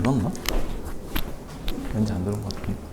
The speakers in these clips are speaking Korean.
눌렀나? 왠지 안 누른 것 같은데.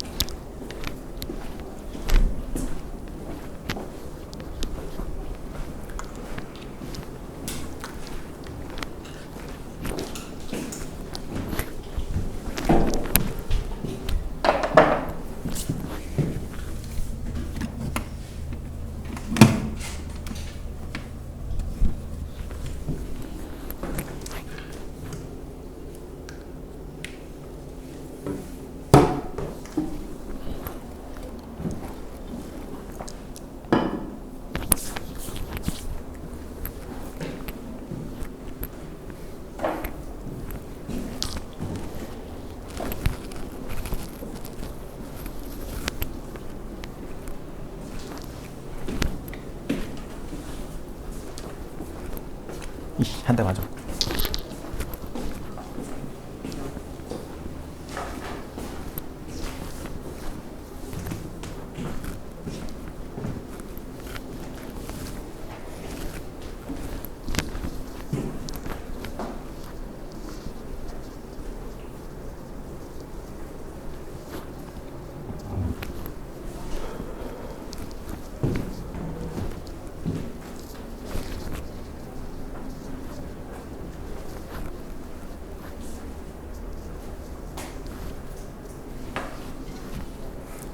한 대 맞아.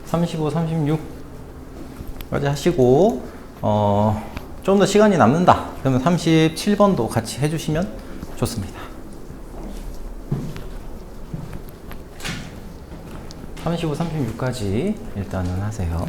(35, 36까지) 하시고 좀 더 시간이 남는다 그러면 37번도 같이 해주시면 좋습니다. 35, 36까지 일단은 하세요.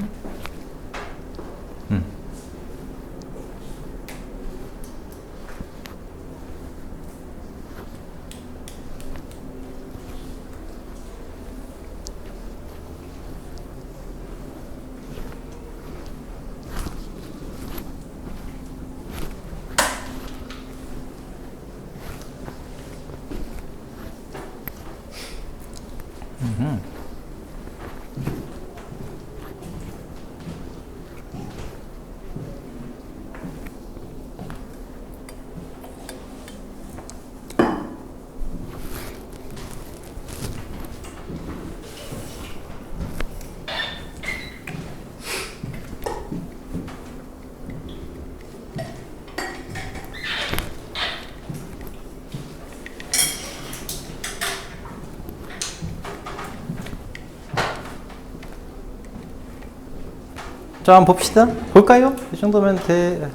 자, 한번 봅시다. 볼까요? 이 정도면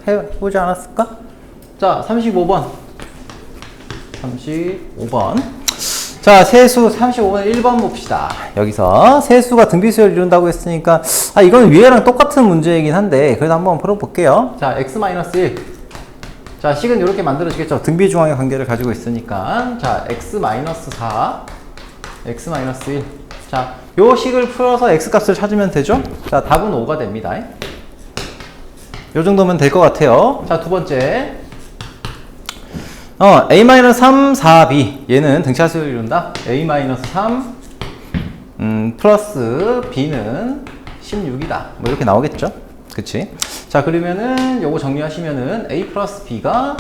해보지 않았을까? 자, 35번. 35번. 자, 세수 35번 1번 봅시다. 여기서 세수가 등비수열을 이룬다고 했으니까, 이건 위에랑 똑같은 문제이긴 한데, 그래도 한번 풀어볼게요. 자, x-1. 자, 식은 이렇게 만들어지겠죠. 등비중앙의 관계를 가지고 있으니까. 자, x-4, x-1. 자, 요 식을 풀어서 x값을 찾으면 되죠? 자, 답은 5가 됩니다. 요 정도면 될 것 같아요. 자, 두 번째. a-3, 4b. 얘는 등차수열을 이룬다. a-3, 플러스 b는 16이다. 뭐 이렇게 나오겠죠? 그치? 자, 그러면은 요거 정리하시면은 a 플러스 b가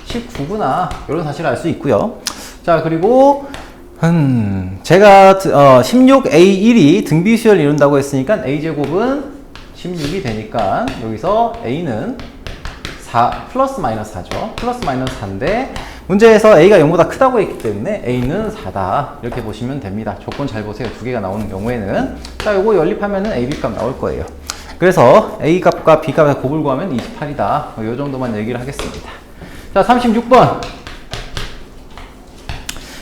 19구나. 이런 사실을 알 수 있고요. 자, 그리고 제가 16a1이 등비수열을 이룬다고 했으니까 a제곱은 16이 되니까 여기서 a는 4 플러스 마이너스 4죠. 플러스 마이너스 4인데 문제에서 a가 0보다 크다고 했기 때문에 a는 4다. 이렇게 보시면 됩니다. 조건 잘 보세요. 두 개가 나오는 경우에는. 자, 요거 연립하면은 a, b 값 나올 거예요. 그래서 a 값과 b 값의 곱을 구하면 28이다. 요 정도만 얘기를 하겠습니다. 자, 36번.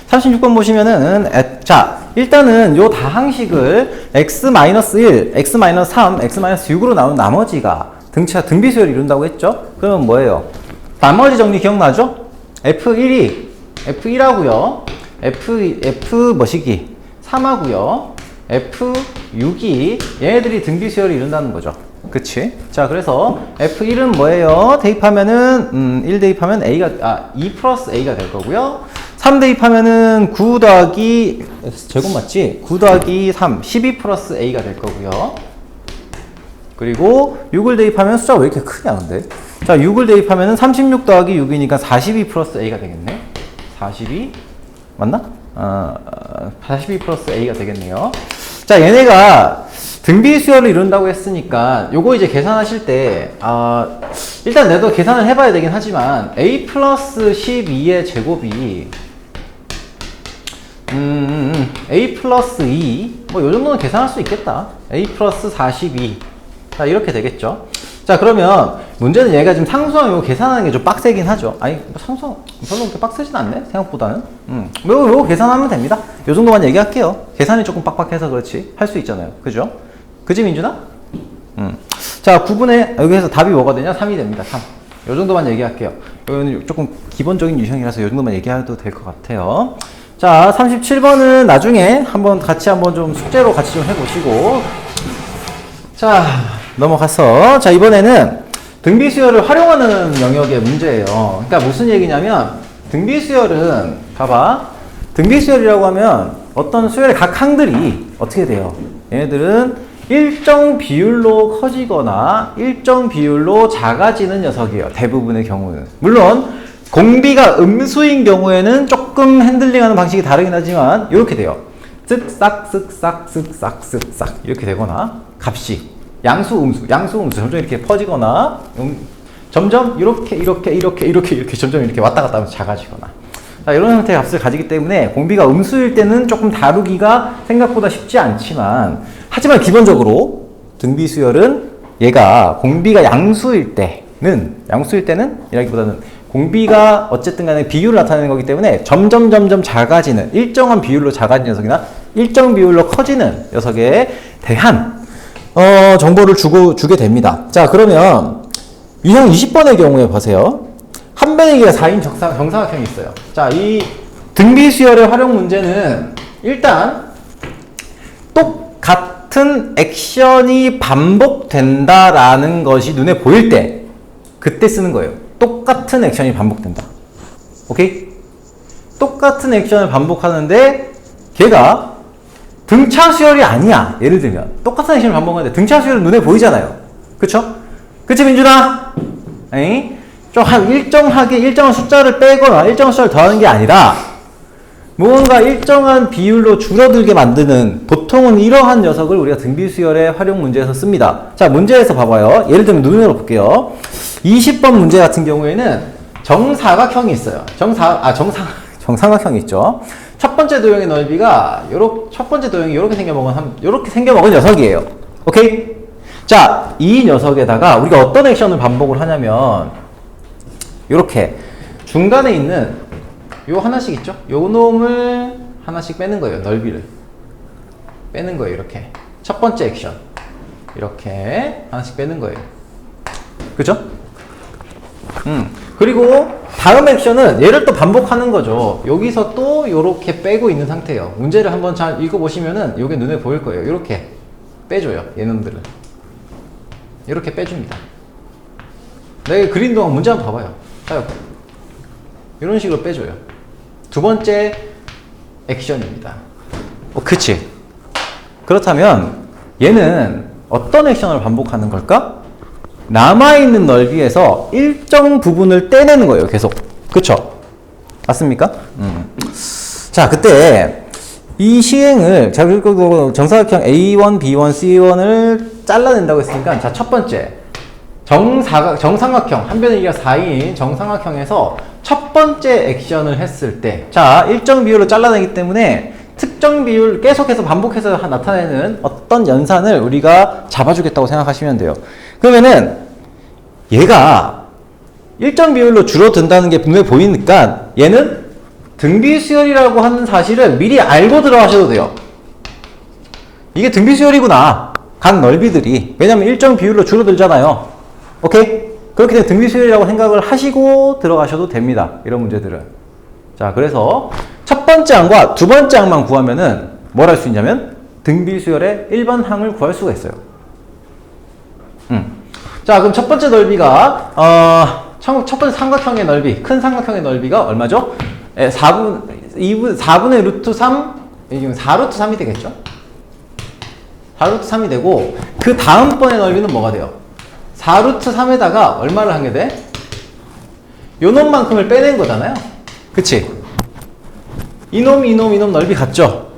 36번 보시면은, 자, 일단은 요 다항식을 x-1, x-3, x-6으로 나온 나머지가 등비수열을 이룬다고 했죠? 그러면 뭐예요? 나머지 정리 기억나죠? f1이, f1하고요. f 뭐시기? 3하고요. f6이 얘네들이 등비수열을 이룬다는 거죠. 그치? 자, 그래서 f1은 뭐예요? 대입하면은 1 대입하면 2 플러스 a가 될 거고요. 3 대입하면은 9 더하기 제곱 맞지? 9 더하기 3 12 플러스 a가 될 거고요. 그리고 6을 대입하면 숫자가 왜 이렇게 크냐 근데? 자, 6을 대입하면은 36 더하기 6이니까 42 플러스 a가 되겠네. 42 맞나? 42 플러스 A가 되겠네요. 자, 얘네가 등비수열을 이룬다고 했으니까 요거 이제 계산하실 때 일단 내도 계산을 해봐야 되긴 하지만 A 플러스 12의 제곱이 A 플러스 2 뭐 요 정도는 계산할 수 있겠다. A 플러스 42 자, 이렇게 되겠죠. 자, 그러면 문제는 얘가 지금 상수항 이거 계산하는 게 좀 빡세긴 하죠. 아니, 상수항 별로 그렇게 빡세진 않네, 생각보다는. 요거 계산하면 됩니다. 요 정도만 얘기할게요. 계산이 조금 빡빡해서 그렇지. 할 수 있잖아요. 그죠? 그지, 민준아? 자, 9분의, 여기에서 답이 뭐가 되냐? 3이 됩니다. 3. 요 정도만 얘기할게요. 여기는 조금 기본적인 유형이라서 요 정도만 얘기해도 될 것 같아요. 자, 37번은 나중에 같이 한번 좀 숙제로 같이 좀 해보시고. 자, 넘어가서. 자, 이번에는 등비수열을 활용하는 영역의 문제예요. 그러니까 무슨 얘기냐면, 등비수열은, 봐봐. 등비수열이라고 하면 어떤 수열의 각 항들이 어떻게 돼요? 얘네들은 일정 비율로 커지거나 일정 비율로 작아지는 녀석이에요. 대부분의 경우는. 물론 공비가 음수인 경우에는 조금 핸들링하는 방식이 다르긴 하지만 이렇게 돼요. 쓱싹 쓱싹 쓱싹 쓱싹 이렇게 되거나 값이 양수 음수 점점 이렇게 퍼지거나 점점 이렇게 점점 이렇게 왔다 갔다 하면서 작아지거나 자, 이런 형태의 값을 가지기 때문에 공비가 음수일 때는 조금 다루기가 생각보다 쉽지 않지만 하지만 기본적으로 등비수열은 얘가 공비가 양수일 때는 이라기보다는 공비가 어쨌든 간에 비율을 나타내는 거기 때문에 점점 작아지는 일정한 비율로 작아지는 녀석이나 일정 비율로 커지는 녀석에 대한 정보를 주게 됩니다. 자, 그러면 유형 20번의 경우에 보세요. 한 변이기가 4인 정사각형이 있어요. 자, 이 등비수열의 활용 문제는 일단 똑같은 액션이 반복된다라는 것이 눈에 보일 때 그때 쓰는 거예요. 똑같은 액션이 반복된다. 오케이? 똑같은 액션을 반복하는데 걔가 등차 수열이 아니야. 예를 들면 똑같은 액션을 반복하는데 등차 수열은 눈에 보이잖아요. 그쵸? 그치, 민준아? 에이? 좀 일정한 숫자를 빼거나 일정한 숫자를 더하는 게 아니라 무언가 일정한 비율로 줄어들게 만드는 보통은 이러한 녀석을 우리가 등비수열의 활용 문제에서 씁니다. 자, 문제에서 봐봐요. 예를 들면 눈으로 볼게요. 20번 문제 같은 경우에는 정사각형이 있어요. 정삼각형이 있죠. 첫 번째 도형의 넓이가 첫 번째 도형이 이렇게 생겨먹은 녀석이에요. 오케이? 자, 이 녀석에다가 우리가 어떤 액션을 반복을 하냐면 이렇게 중간에 있는 요 하나씩 있죠? 요 놈을 하나씩 빼는 거예요. 넓이를 빼는 거예요. 이렇게 첫 번째 액션 이렇게 하나씩 빼는 거예요. 그죠? 그리고 다음 액션은 얘를 또 반복하는 거죠. 여기서 또 요렇게 빼고 있는 상태예요. 문제를 한번 잘 읽어보시면은 요게 눈에 보일 거예요. 이렇게 빼줘요. 얘놈들은 이렇게 빼줍니다. 내가 그린 동안 문제 한번 봐봐요. 이런 식으로 빼줘요. 두 번째 액션입니다. 그치? 그렇다면 얘는 어떤 액션을 반복하는 걸까? 남아있는 넓이에서 일정 부분을 떼내는 거예요. 계속. 그쵸? 맞습니까? 자, 그때 이 시행을 자, 그리고 정사각형 A1, B1, C1을 잘라낸다고 했으니까 자, 첫 번째 정삼각형 한 변의 길이가 4인 정삼각형에서 첫 번째 액션을 했을 때 자, 일정 비율로 잘라내기 때문에 특정 비율 계속해서 반복해서 나타내는 어떤 연산을 우리가 잡아주겠다고 생각하시면 돼요. 그러면은 얘가 일정 비율로 줄어든다는 게 눈에 보이니까 얘는 등비수열이라고 하는 사실을 미리 알고 들어가셔도 돼요. 이게 등비수열이구나. 각 넓이들이. 왜냐면 일정 비율로 줄어들잖아요. 오케이? 그렇게 되면 등비수열이라고 생각을 하시고 들어가셔도 됩니다. 이런 문제들은. 자, 그래서 첫 번째 항과 두 번째 항만 구하면은 뭘 할 수 있냐면 등비수열의 일반 항을 구할 수가 있어요. 자, 그럼 첫 번째 넓이가 첫 번째 삼각형의 넓이, 큰 삼각형의 넓이가 얼마죠? 4분의 루트 3, 4루트 3이 되겠죠? 4루트 3이 되고 그 다음번의 넓이는 뭐가 돼요? 4루트 3에다가 얼마를 한 게 돼? 요 놈만큼을 빼낸 거잖아요. 그치? 이놈 넓이 같죠?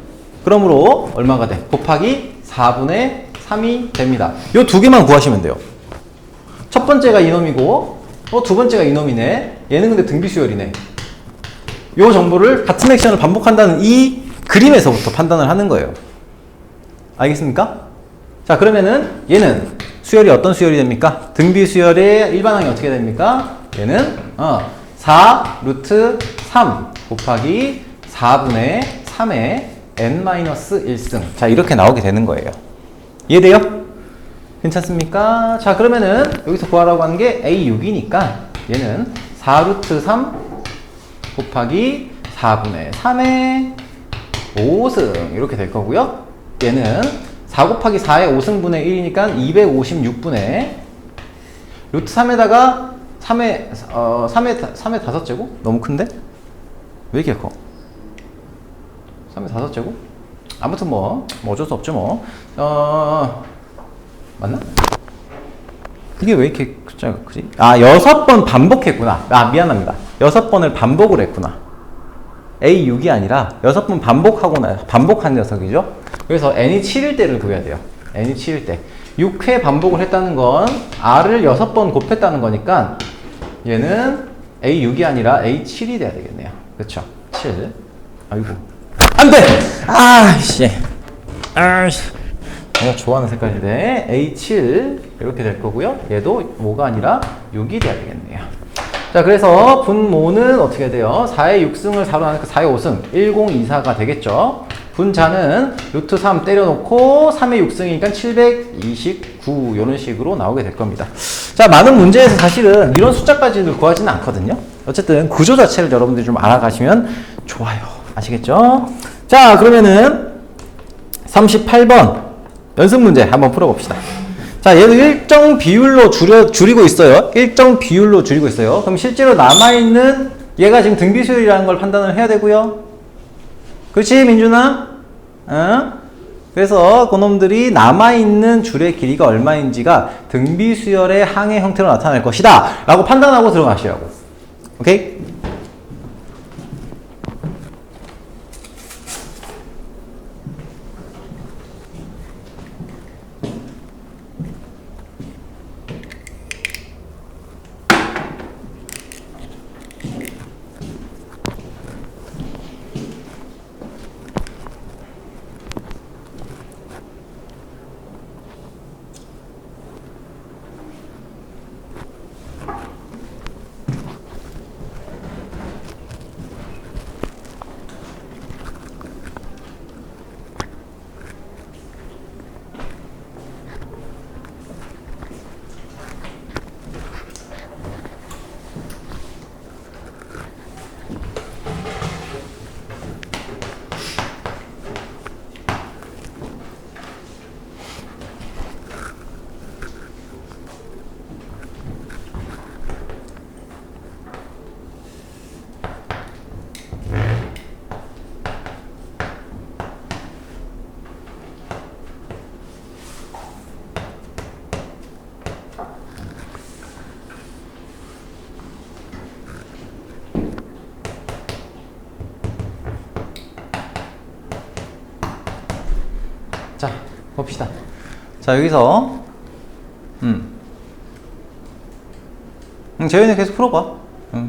그러므로 얼마가 돼? 곱하기 4분의 3이 됩니다. 요 두 개만 구하시면 돼요. 첫 번째가 이놈이고 두 번째가 이놈이네. 얘는 근데 등비수열이네. 요 정보를 같은 액션을 반복한다는 이 그림에서부터 판단을 하는 거예요. 알겠습니까? 자, 그러면은 얘는 수열이 어떤 수열이 됩니까? 등비수열의 일반항이 어떻게 됩니까? 얘는 4 루트 3 곱하기 4분의 3의 n-1승. 자, 이렇게 나오게 되는 거예요. 이해돼요? 괜찮습니까? 자, 그러면은 여기서 구하라고 하는 게 A6이니까 얘는 4 루트 3 곱하기 4분의 3의 5승 이렇게 될 거고요. 얘는 4 곱하기 4의 5승분의 1이니까 256분의 루트 3에다가 3의 5제곱? 너무 큰데? 왜 이렇게 커? 3의 5제곱? 아무튼 뭐 어쩔 수 없죠 뭐. 맞나? 이게 왜 이렇게 크지? 6번 반복했구나. 미안합니다. 6번을 반복을 했구나. A6이 아니라 6번 반복한 녀석이죠. 그래서 n이 7일 때를 구해야 돼요. n이 7일 때. 6회 반복을 했다는 건 r을 6번 곱했다는 거니까 얘는 A6이 아니라 A7이 돼야 되겠네요. 그쵸? 7. 아이고. 안 돼! 내가 좋아하는 색깔인데 A7 이렇게 될 거고요. 얘도 5가 아니라 6이 돼야 되겠네요. 자, 그래서 분모는 어떻게 돼요? 4의 6승을 4로 나누니까 4의 5승 1024가 되겠죠. 분자는 루트 3 때려놓고 3의 6승이니까 729 이런 식으로 나오게 될 겁니다. 자, 많은 문제에서 사실은 이런 숫자까지는 구하지는 않거든요. 어쨌든 구조 자체를 여러분들이 좀 알아가시면 좋아요. 아시겠죠? 자, 그러면은 38번 연습 문제 한번 풀어봅시다. 자, 얘도 일정 비율로 줄이고 있어요. 일정 비율로 줄이고 있어요. 그럼 실제로 남아있는 얘가 지금 등비수열이라는 걸 판단을 해야 되고요. 그렇지, 민준아? 그래서 그놈들이 남아있는 줄의 길이가 얼마인지가 등비수열의 항의 형태로 나타날 것이다 라고 판단하고 들어가시라고. 오케이? 자, 봅시다. 자, 여기서 재현이 계속 풀어봐.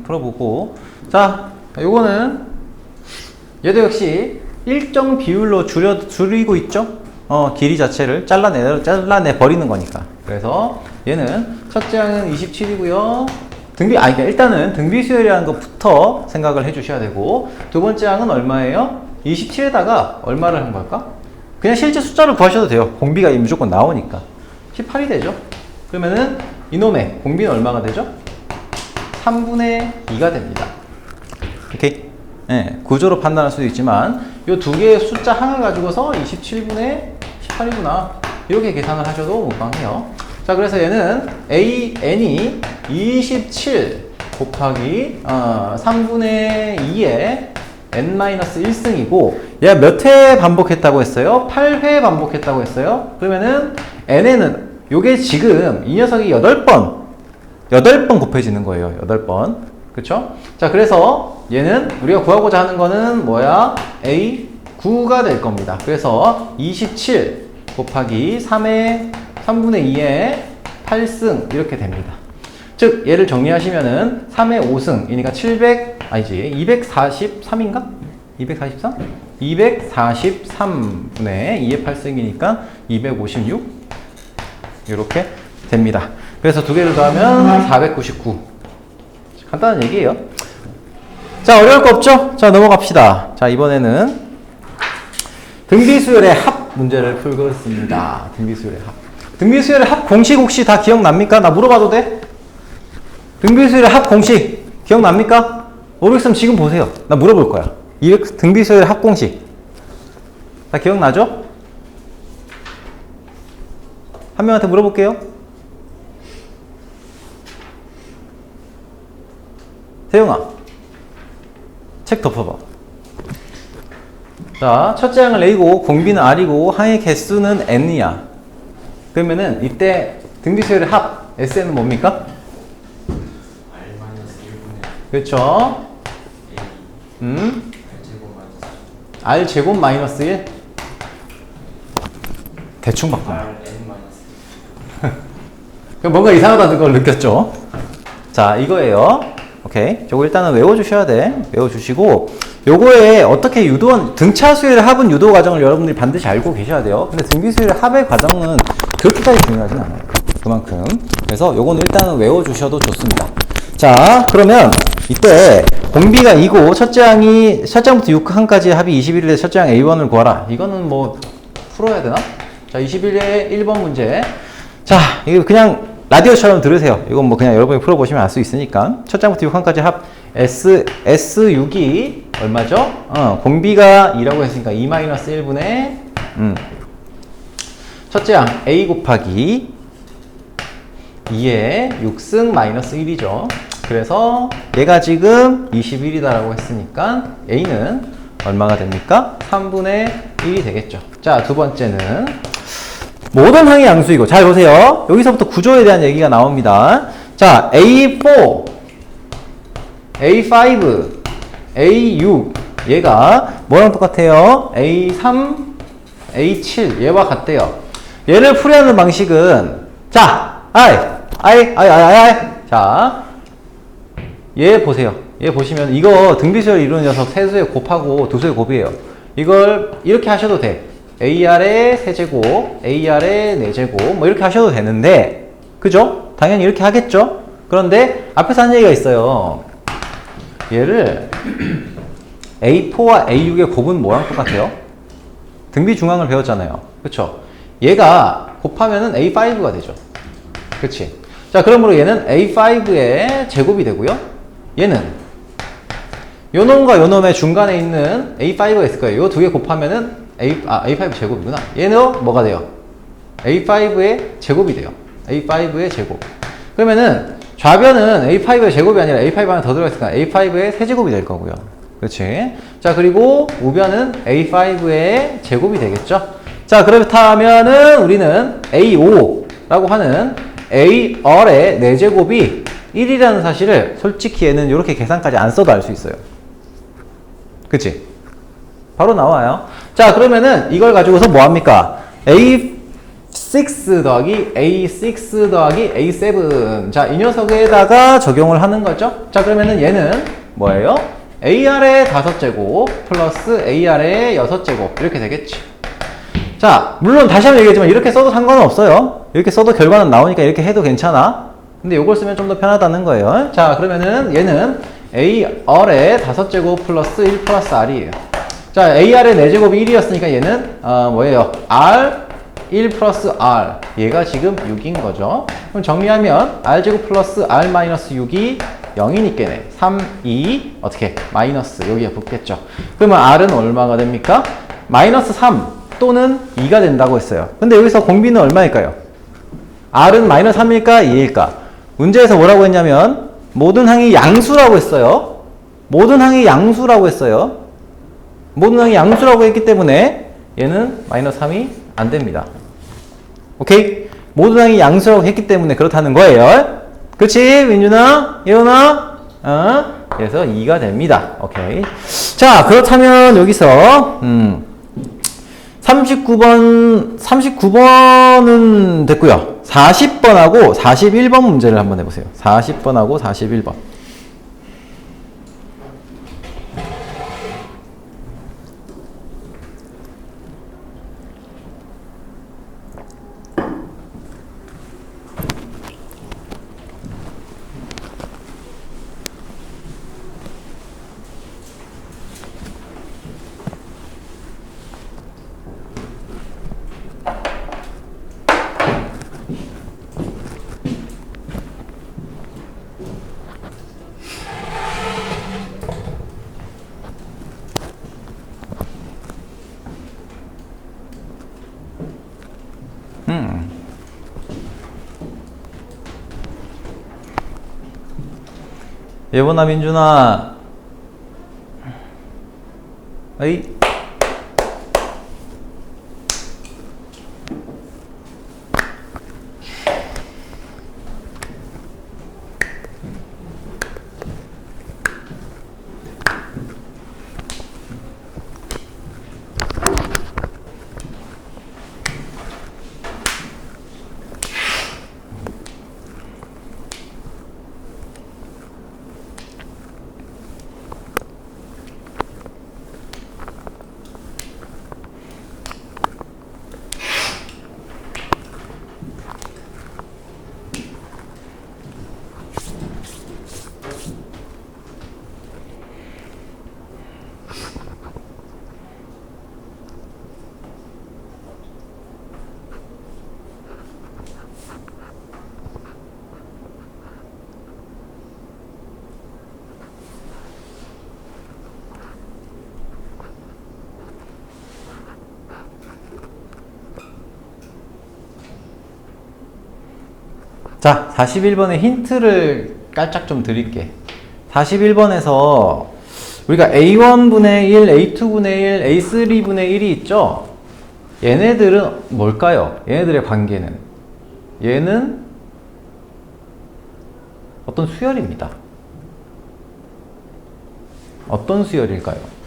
풀어보고. 자, 요거는 얘도 역시 일정 비율로 줄이고 있죠? 길이 자체를 잘라내 버리는 거니까. 그래서 얘는 첫째 항은 27이고요. 그러니까 일단은 등비수열이라는 것부터 생각을 해주셔야 되고, 두 번째 항은 얼마예요? 27에다가 얼마를 한 걸까? 그냥 실제 숫자를 구하셔도 돼요. 공비가 무조건 나오니까. 18이 되죠. 그러면은 이놈의 공비는 얼마가 되죠? 3분의 2가 됩니다. 오케이? 네, 구조로 판단할 수도 있지만 이 두 개의 숫자 항을 가지고서 27분의 18이구나 이렇게 계산을 하셔도 무방해요. 자, 그래서 얘는 n이 27 곱하기 3분의 2의 n-1승이고 얘가 몇 회 반복했다고 했어요? 8회 반복했다고 했어요. 그러면은 n에는 요게 지금 이 녀석이 8번 곱해지는 거예요. 8번. 그쵸? 자, 그래서 얘는 우리가 구하고자 하는 거는 뭐야? A9가 될 겁니다. 그래서 27 곱하기 3분의 2의 8승 이렇게 됩니다. 즉 얘를 정리하시면은 3의 5승이니까 243인가? 243? 243분의 2의 8승이니까 256 이렇게 됩니다. 그래서 두 개를 더하면 499. 간단한 얘기예요. 자, 어려울 거 없죠? 자, 넘어갑시다. 자, 이번에는 등비수열의 합 문제를 풀겠습니다. 등비수열의 합. 등비수열의 합 공식 혹시 다 기억납니까? 나 물어봐도 돼? 등비수열의 합 공식 기억납니까? 모르겠으면 지금 보세요. 나 물어볼 거야. 등비수열의 합 공식 다 기억나죠? 한 명한테 물어볼게요. 태영아, 책 덮어봐. 자, 첫째 항은 A고 공비는 R이고 항의 개수는 N이야. 그러면은 이때 등비수열의 합 SN은 뭡니까? 그렇죠? R제곱 마이너스 1? 대충 바꿔. 뭔가 이상하다는 걸 느꼈죠? 자, 이거예요. 오케이. 저거 일단은 외워주셔야 돼. 외워주시고, 요거에 어떻게 등차수열의 합은 유도 과정을 여러분들이 반드시 알고 계셔야 돼요. 근데 등비수열의 합의 과정은 그렇게까지 중요하진 않아요. 그만큼. 그래서 요거는 일단은 외워주셔도 좋습니다. 자, 그러면 이때 공비가 2고 첫째 항부터 6항까지 합이 21일에 첫째 항 A1을 구하라. 이거는 뭐 풀어야 되나? 자, 21의 1번 문제. 자, 이거 그냥 라디오처럼 들으세요. 이건 뭐 그냥 여러분이 풀어보시면 알 수 있으니까. 첫째 항부터 6항까지 합 S6이 얼마죠? 공비가 2라고 했으니까 2-1분의 첫째 항 A 곱하기 2의 6승 마이너스 1이죠. 그래서 얘가 지금 21이다라고 했으니까 A는 얼마가 됩니까? 3분의 1이 되겠죠. 자, 두 번째는 모든 항이 양수이고, 잘 보세요. 여기서부터 구조에 대한 얘기가 나옵니다. 자, A4, A5, A6 얘가 뭐랑 똑같아요? A3, A7 얘와 같대요. 얘를 풀이하는 방식은 자, 자, 얘 보세요. 얘 보시면 이거 등비수열 이루는 녀석 세수의 곱하고 두수의 곱이에요. 이걸 이렇게 하셔도 돼. AR의 세제곱, AR의 4제곱 뭐 이렇게 하셔도 되는데, 그죠? 당연히 이렇게 하겠죠? 그런데 앞에서 한 얘기가 있어요. 얘를 A4와 A6의 곱은 뭐랑 똑같아요? 등비 중앙을 배웠잖아요. 그쵸? 얘가 곱하면은 A5가 되죠. 그치? 자, 그러므로 얘는 A5의 제곱이 되고요. 얘는 요 놈과 요 놈의 중간에 있는 A5가 있을 거예요. 요 두 개 곱하면은 A5 제곱이구나. 얘는 뭐가 돼요? A5의 제곱이 돼요. A5의 제곱. 그러면은 좌변은 A5의 제곱이 아니라 A5 하나 더 들어있으니까 A5의 세제곱이 될 거고요. 그렇지? 자, 그리고 우변은 A5의 제곱이 되겠죠? 자, 그렇다면은 우리는 A5라고 하는 AR의 4제곱이 1이라는 사실을 솔직히 얘는 이렇게 계산까지 안 써도 알 수 있어요. 그치? 바로 나와요. 자, 그러면은 이걸 가지고서 뭐 합니까? A6 더하기 A6 더하기 A7. 자, 이 녀석에다가 적용을 하는 거죠. 자, 그러면은 얘는 뭐예요? AR의 5제곱 플러스 AR의 6제곱 이렇게 되겠지. 자, 물론 다시 한번 얘기하지만 이렇게 써도 상관은 없어요. 이렇게 써도 결과는 나오니까 이렇게 해도 괜찮아. 근데 이걸 쓰면 좀 더 편하다는 거예요. 자, 그러면은 얘는 AR의 5제곱 플러스 1 플러스 R이에요. 자, AR의 4제곱이 1이었으니까 얘는 뭐예요? R 1 플러스 R. 얘가 지금 6인 거죠. 그럼 정리하면 R제곱 플러스 R 마이너스 6이 0이니까 3, 2 어떻게? 마이너스 여기에 붙겠죠. 그러면 R은 얼마가 됩니까? 마이너스 3 또는 2가 된다고 했어요. 근데 여기서 공비는 얼마일까요? R은 마이너스 3일까? 2일까? 문제에서 뭐라고 했냐면 모든 항이 양수라고 했어요. 모든 항이 양수라고 했어요. 모든 항이 양수라고 했기 때문에 얘는 마이너스 3이 안 됩니다. 오케이? 모든 항이 양수라고 했기 때문에 그렇다는 거예요. 그렇지? 민준아? 예원아? 그래서 2가 됩니다. 오케이. 자, 그렇다면 여기서 39번은 됐고요. 40번하고 41번 문제를 한번 해보세요. 40번하고 41번. 예보나 민준아. 어이. 자, 41번의 힌트를 깔짝 좀 드릴게. 41번에서 우리가 A1분의 1, A2분의 1, A3분의 1이 있죠? 얘네들은 뭘까요? 얘네들의 관계는? 얘는 어떤 수열입니다. 어떤 수열일까요?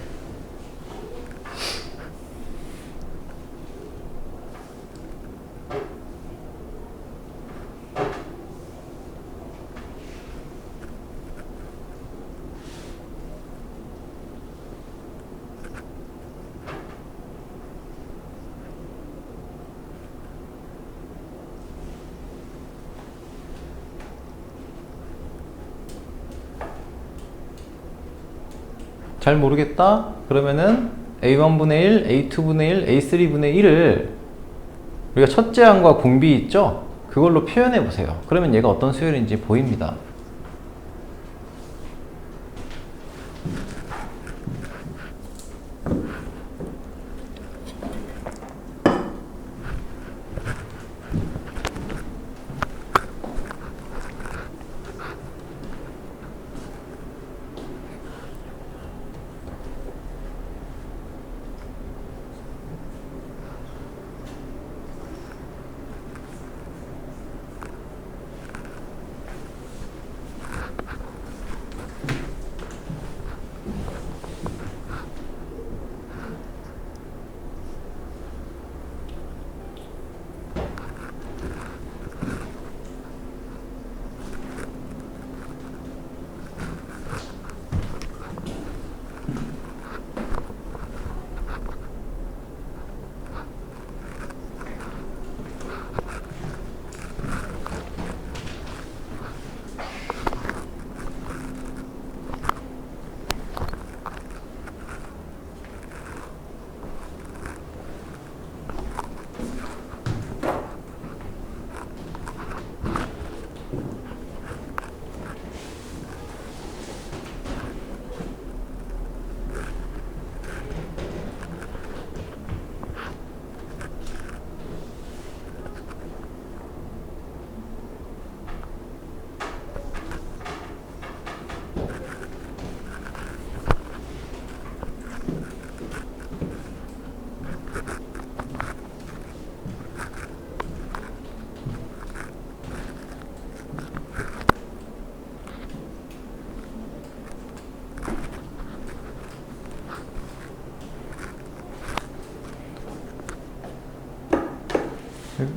잘 모르겠다? 그러면은 A1분의 1, A2분의 1, A3분의 1을 우리가 첫째 항과 공비 있죠? 그걸로 표현해 보세요. 그러면 얘가 어떤 수열인지 보입니다.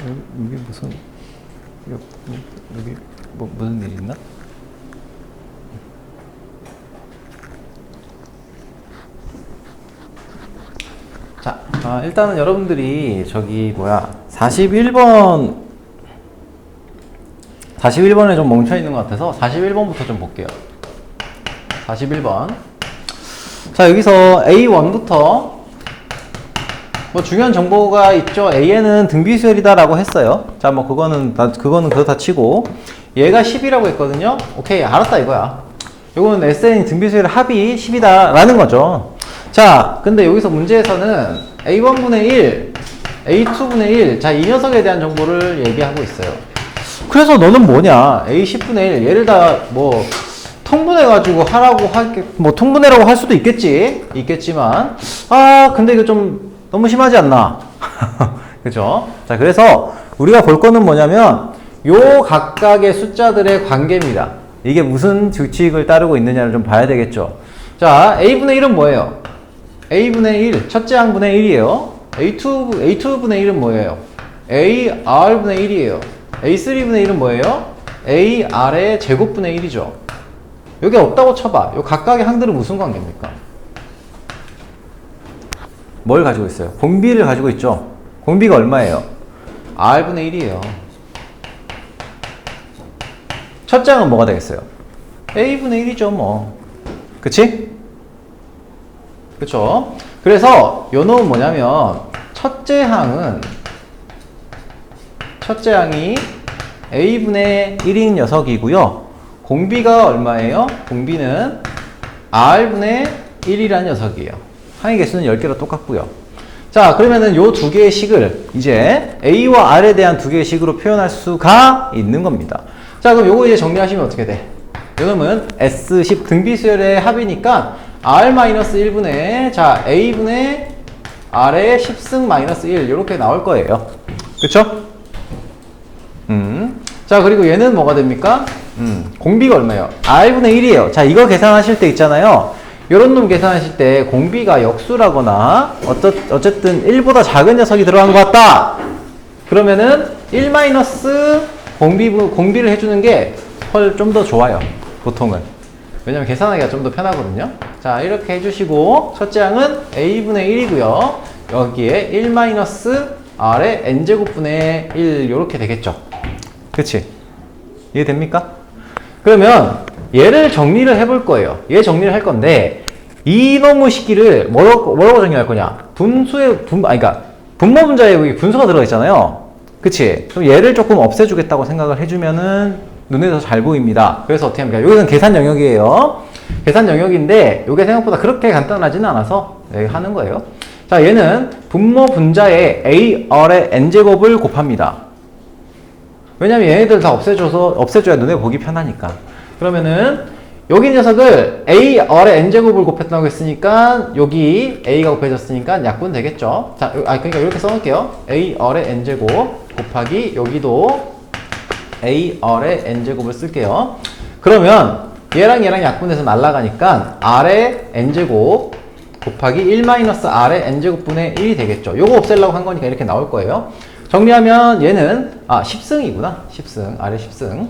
이게 무슨 여기 무슨 일 있나? 자, 일단은 여러분들이 저기 41번에 좀 멈춰 있는 것 같아서 41번부터 좀 볼게요. 41번. 자, 여기서 A1부터 뭐 중요한 정보가 있죠. A는 등비수열이다라고 했어요. 자, 뭐 그거는 그렇다 치고 얘가 10이라고 했거든요. 오케이, 알았다 이거야. 요거는 SN 등비수열 합이 10이다라는 거죠. 자, 근데 여기서 문제에서는 A1분의 1, A2분의 1, 자, 이 녀석에 대한 정보를 얘기하고 있어요. 그래서 너는 뭐냐? A10분의 1, 얘를 다 뭐 통분해가지고 하라고 뭐 통분해라고 할 수도 있겠지만, 근데 이거 좀 너무 심하지 않나? 그죠? 자, 그래서 우리가 볼 거는 뭐냐면, 요 각각의 숫자들의 관계입니다. 이게 무슨 규칙을 따르고 있느냐를 좀 봐야 되겠죠. 자, A분의 1은 뭐예요? A분의 1, 첫째 항분의 1이에요. A2분의 1은 뭐예요? AR분의 1이에요. A3분의 1은 뭐예요? AR의 제곱분의 1이죠. 여기 없다고 쳐봐. 요 각각의 항들은 무슨 관계입니까? 뭘 가지고 있어요? 공비를 가지고 있죠. 공비가 얼마예요? R분의 1이에요. 첫째 항은 뭐가 되겠어요? A분의 1이죠, 뭐. 그치? 그쵸? 그래서 요 놈은 뭐냐면 첫째 항이 A분의 1인 녀석이고요. 공비가 얼마예요? 공비는 R분의 1이라는 녀석이에요. 항의 개수는 10개로 똑같고요. 자, 그러면은 요 두 개의 식을 이제 A와 R에 대한 두 개의 식으로 표현할 수가 있는 겁니다. 자, 그럼 요거 이제 정리하시면 어떻게 돼? 요 놈은 S10 등비수열의 합이니까 R-1분의 자 A분의 R의 10승-1 이렇게 나올 거예요. 그쵸? 자, 그리고 얘는 뭐가 됩니까? 공비가 얼마예요? R분의 1이에요. 자, 이거 계산하실 때 있잖아요. 요런 놈 계산하실 때 공비가 역수라거나 어쨌든 1보다 작은 녀석이 들어간 것 같다. 그러면은 1 마이너스 공비를 해주는 게 좀 더 좋아요. 보통은. 왜냐면 계산하기가 좀 더 편하거든요. 자, 이렇게 해주시고 첫째 항은 A분의 1이고요. 여기에 1 마이너스 R의 N제곱분의 1 이렇게 되겠죠. 그치? 이해됩니까? 그러면 얘를 정리를 해볼 거예요. 얘 정리를 할 건데 이놈의 식기를 뭐라고 정리할 거냐? 그러니까 분모 분자에 여기 분수가 들어가 있잖아요. 그치? 그럼 얘를 조금 없애주겠다고 생각을 해주면은 눈에 더 잘 보입니다. 그래서 어떻게 합니까? 여기는 계산 영역이에요. 계산 영역인데 이게 생각보다 그렇게 간단하지는 않아서 하는 거예요. 자, 얘는 분모 분자에 AR의 N제곱을 곱합니다. 왜냐면 얘네들 다 없애줘야 눈에 보기 편하니까. 그러면은 여기 녀석을 AR의 N제곱을 곱했다고 했으니까 여기 A가 곱해졌으니까 약분 되겠죠. 자, 그러니까 이렇게 써놓을게요. AR의 N제곱 곱하기 여기도 AR의 N제곱을 쓸게요. 그러면 얘랑 약분해서 날라가니까 R의 N제곱 곱하기 1-R의 N제곱분의 1이 되겠죠. 요거 없애려고 한 거니까 이렇게 나올 거예요. 정리하면 얘는 10승이구나. 10승. R의 10승.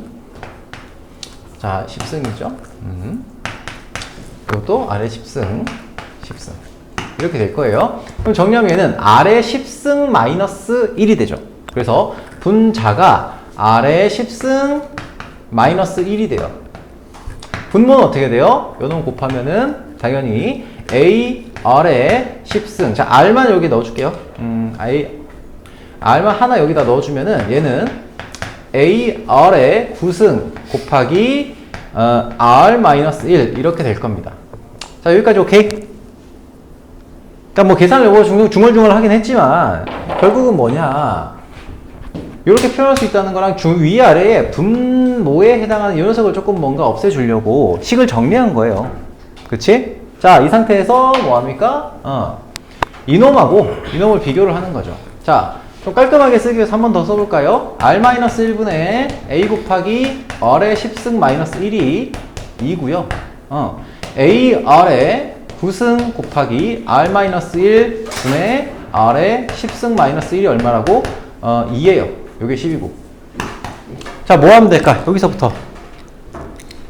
자, 10승이죠. 이것도 R의 10승. 10승. 이렇게 될 거예요. 그럼 정리하면 얘는 R의 10승 마이너스 1이 되죠. 그래서 분자가 R의 10승 마이너스 1이 돼요. 분모는 어떻게 돼요? 요놈 곱하면은 당연히 AR의 10승. 자, R만 여기 넣어줄게요. R만 하나 여기다 넣어주면은 얘는 AR의 9승 곱하기 R-1 이렇게 될 겁니다. 자, 여기까지 오케이? 그러니까 뭐 계산을 중얼중얼 하긴 했지만 결국은 뭐냐, 이렇게 표현할 수 있다는 거랑 위아래에 분모에 해당하는 이 녀석을 조금 뭔가 없애주려고 식을 정리한 거예요. 그치? 자, 이 상태에서 뭐합니까? 이놈을 비교를 하는 거죠. 자, 좀 깔끔하게 쓰기 위해서 한 번 더 써볼까요? R-1분의 A 곱하기 R의 10승 마이너스 1이 2고요. AR의 9승 곱하기 R-1 분의 R의 10승 마이너스 1이 얼마라고? 2예요. 요게 10이고. 자, 뭐 하면 될까? 여기서부터.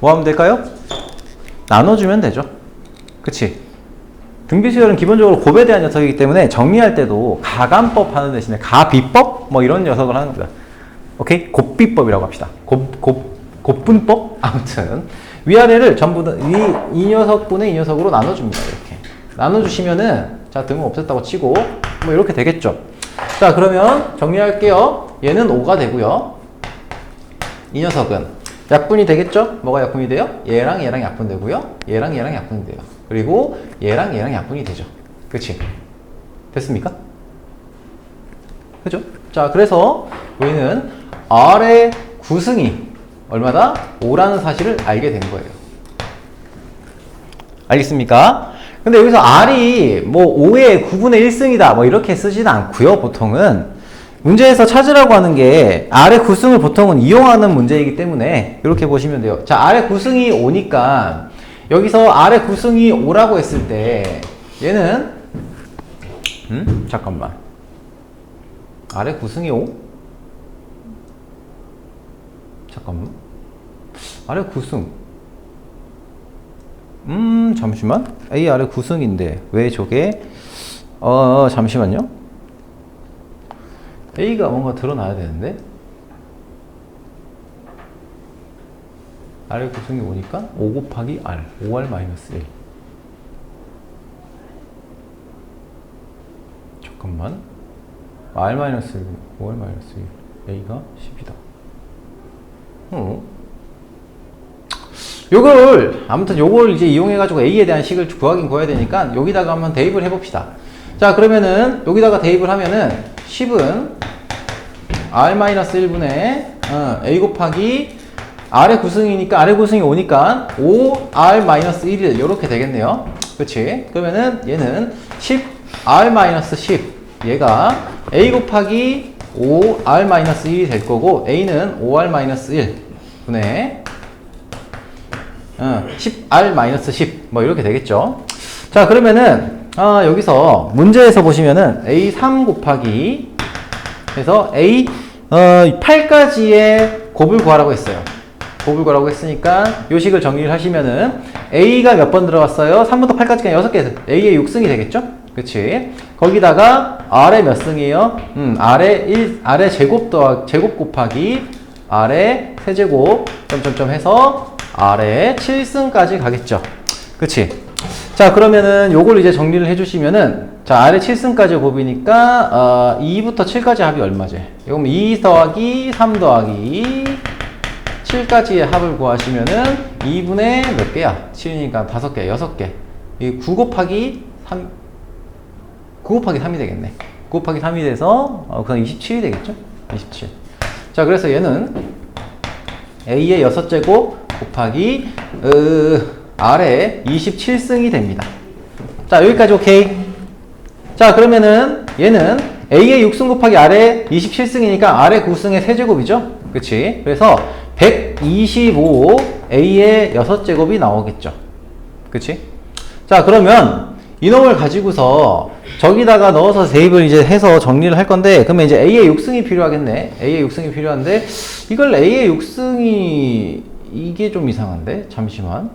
뭐 하면 될까요? 나눠주면 되죠. 그치? 등비수열은 기본적으로 곱에 대한 녀석이기 때문에 정리할 때도 가감법 하는 대신에 가비법? 뭐 이런 녀석을 하는 거야. 오케이? 곱비법이라고 합시다. 곱분법? 아무튼. 위아래를 전부 다 이 녀석분의 이 녀석으로 나눠줍니다. 이렇게. 나눠주시면은, 자, 등은 없앴다고 치고, 뭐 이렇게 되겠죠. 자, 그러면 정리할게요. 얘는 5가 되고요. 이 녀석은 약분이 되겠죠? 뭐가 약분이 돼요? 얘랑 얘랑 약분되고요. 얘랑 얘랑 약분이 돼요. 그리고 얘랑 얘랑 약분이 되죠. 그치? 됐습니까? 그죠? 자, 그래서 우리는 R의 구승이 얼마다? 5라는 사실을 알게 된 거예요. 알겠습니까? 근데 여기서 R이 뭐 5의 9분의 1승이다 뭐 이렇게 쓰지는 않고요. 보통은 문제에서 찾으라고 하는 게 R의 구승을 보통은 이용하는 문제이기 때문에 이렇게 보시면 돼요. 자, R의 구승이 5니까 여기서 R의 구승이 5라고 했을 때 얘는 잠깐만. R의 구승이 5? 잠깐만. R의 구승. 잠시만. A R의 구승인데 왜 저게 잠시만요. A가 뭔가 드러나야 되는데 R의 구승이 오니까 5 곱하기 R 5R 마이너스 1. 잠깐만. R 마이너스 1 5R 마이너스 1 A가 10이다. 요걸 아무튼 요걸 이제 이용해가지고 A에 대한 식을 구하긴 구해야 되니까 여기다가 한번 대입을 해봅시다. 자, 그러면은 여기다가 대입을 하면은 10은 R-1분의 A 곱하기 R의 구승이니까 R의 구승이 5니까 5R-1이 이렇게 되겠네요. 그치? 그러면은 얘는 10R-10 얘가 A 곱하기 5R-1이 될 거고 A는 5R-1 분의 10R-10 뭐 이렇게 되겠죠. 자, 그러면은 여기서 문제에서 보시면은 A3 곱하기 해서 A 8까지의 곱을 구하라고 했어요. 곱을 구하라고 했으니까 요 식을 정리를 하시면은 A가 몇 번 들어갔어요? 3부터 8까지가 6개. A의 6승이 되겠죠? 그치? 거기다가 R의 몇 승이에요? R의 제곱 곱하기 R의 세제곱 점점점 해서 R의 7승까지 가겠죠. 그치? 자, 그러면은 요걸 이제 정리를 해주시면은 자, R의 7승까지 곱이니까 2부터 7까지 합이 얼마지? 이건 2 더하기 3 더하기 7까지의 합을 구하시면은 2분의 몇 개야? 7이니까 5개, 6개. 이 9 곱하기 3이 되겠네. 9 곱하기 3이 돼서 그냥 27이 되겠죠? 27. 자, 그래서 얘는 A의 6제곱 곱하기 R의 27승이 됩니다. 자, 여기까지 오케이. 자, 그러면은 얘는 A의 6승 곱하기 R의 27승이니까 R의 9승의 세제곱이죠? 그치? 그래서 125 A의 6제곱이 나오겠죠? 그치? 자, 그러면 이놈을 가지고서 저기다가 넣어서 대입을 이제 해서 정리를 할 건데, 그러면 이제 A의 6승이 필요하겠네. A의 6승이 필요한데, 이걸 A의 6승이 이게 좀 이상한데? 잠시만.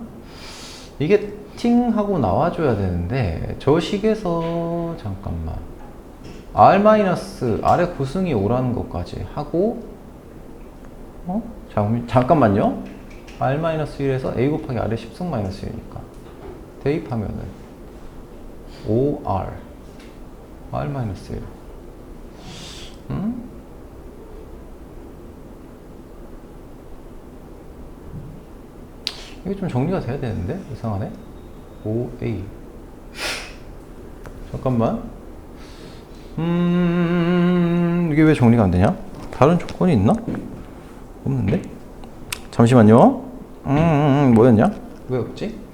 이게 팅 하고 나와줘야 되는데, 저 식에서 잠깐만. R의 9승이 5라는 것까지 하고, 잠깐만요. R-1에서 A 곱하기 R의 10승 마이너스 1이니까. 대입하면은 5R R-1 이게 좀 정리가 돼야 되는데? 이상하네. 5A 잠깐만. 이게 왜 정리가 안 되냐? 다른 조건이 있나? 없는데? 잠시만요. 뭐였냐? 왜 없지?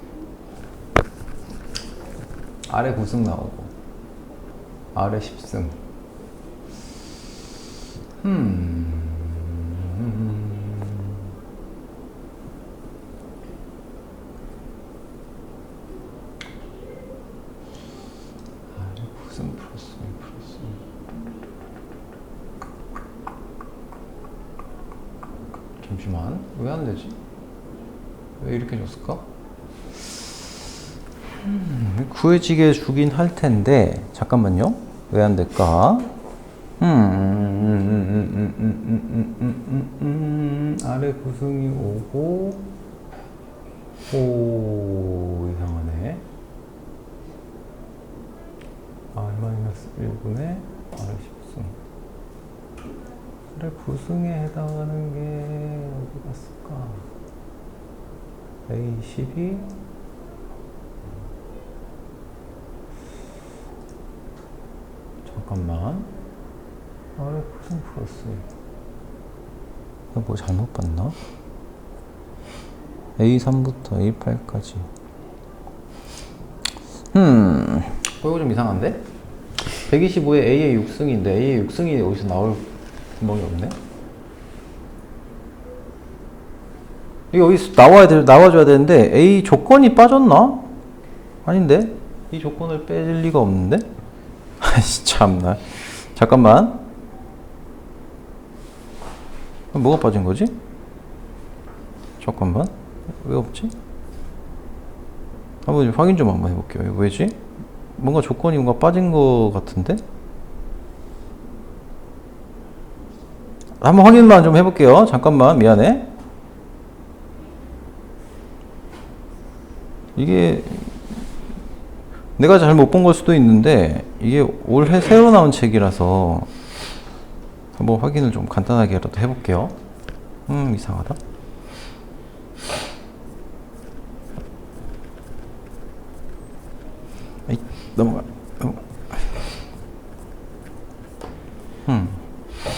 R의 9승 나오고 R의 10승. R의 9승 플러스 1 플러스 잠시만. 왜 안 되지? 왜 이렇게 줬을까? 구해지게 주긴 할 텐데, 잠깐만요. 왜 안 될까? 아래 구승이 오고, 오, 이상하네. R-1분의 아래 10승. 아래 구승에 해당하는 게 어디 갔을까? A12. 잠깐만. 아래 구승 플러스. 뭐 잘못 봤나? A3부터 A8까지. 이거 좀 이상한데? 125에 A의 6승인데 A의 6승이 어디서 나올 구멍이 없네? 이게 어디서 나와줘야 되는데 A 조건이 빠졌나? 아닌데? 이 조건을 빼질 리가 없는데? 아이씨 참나. 잠깐만. 뭐가 빠진 거지? 잠깐만. 왜 없지? 한번 확인 좀 한번 해볼게요. 이거 왜지? 뭔가 조건이 뭔가 빠진 거 같은데? 한번 확인만 좀 해볼게요. 잠깐만, 미안해. 이게 내가 잘 못 본 걸 수도 있는데 이게 올해 새로 나온 책이라서 한번 확인을 좀 간단하게라도 해볼게요. 이상하다. 에이, 넘어가.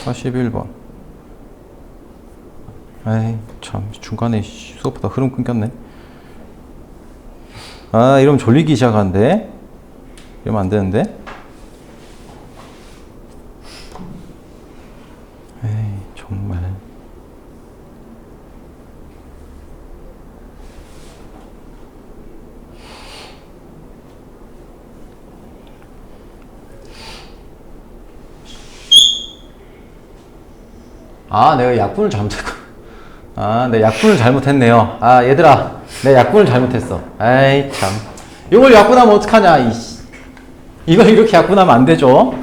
41번. 에이, 참, 중간에 수업보다 흐름 끊겼네. 아, 이러면 졸리기 시작하는데? 이러면 안 되는데? 에이, 정말. 아, 내가 약분을 잘못했고. 아, 내 약분을 잘못했네요. 아, 얘들아, 내 약분을 잘못했어. 아이, 참. 이걸 약분하면 어떡하냐, 이씨. 이걸 이렇게 약분하면 안 되죠.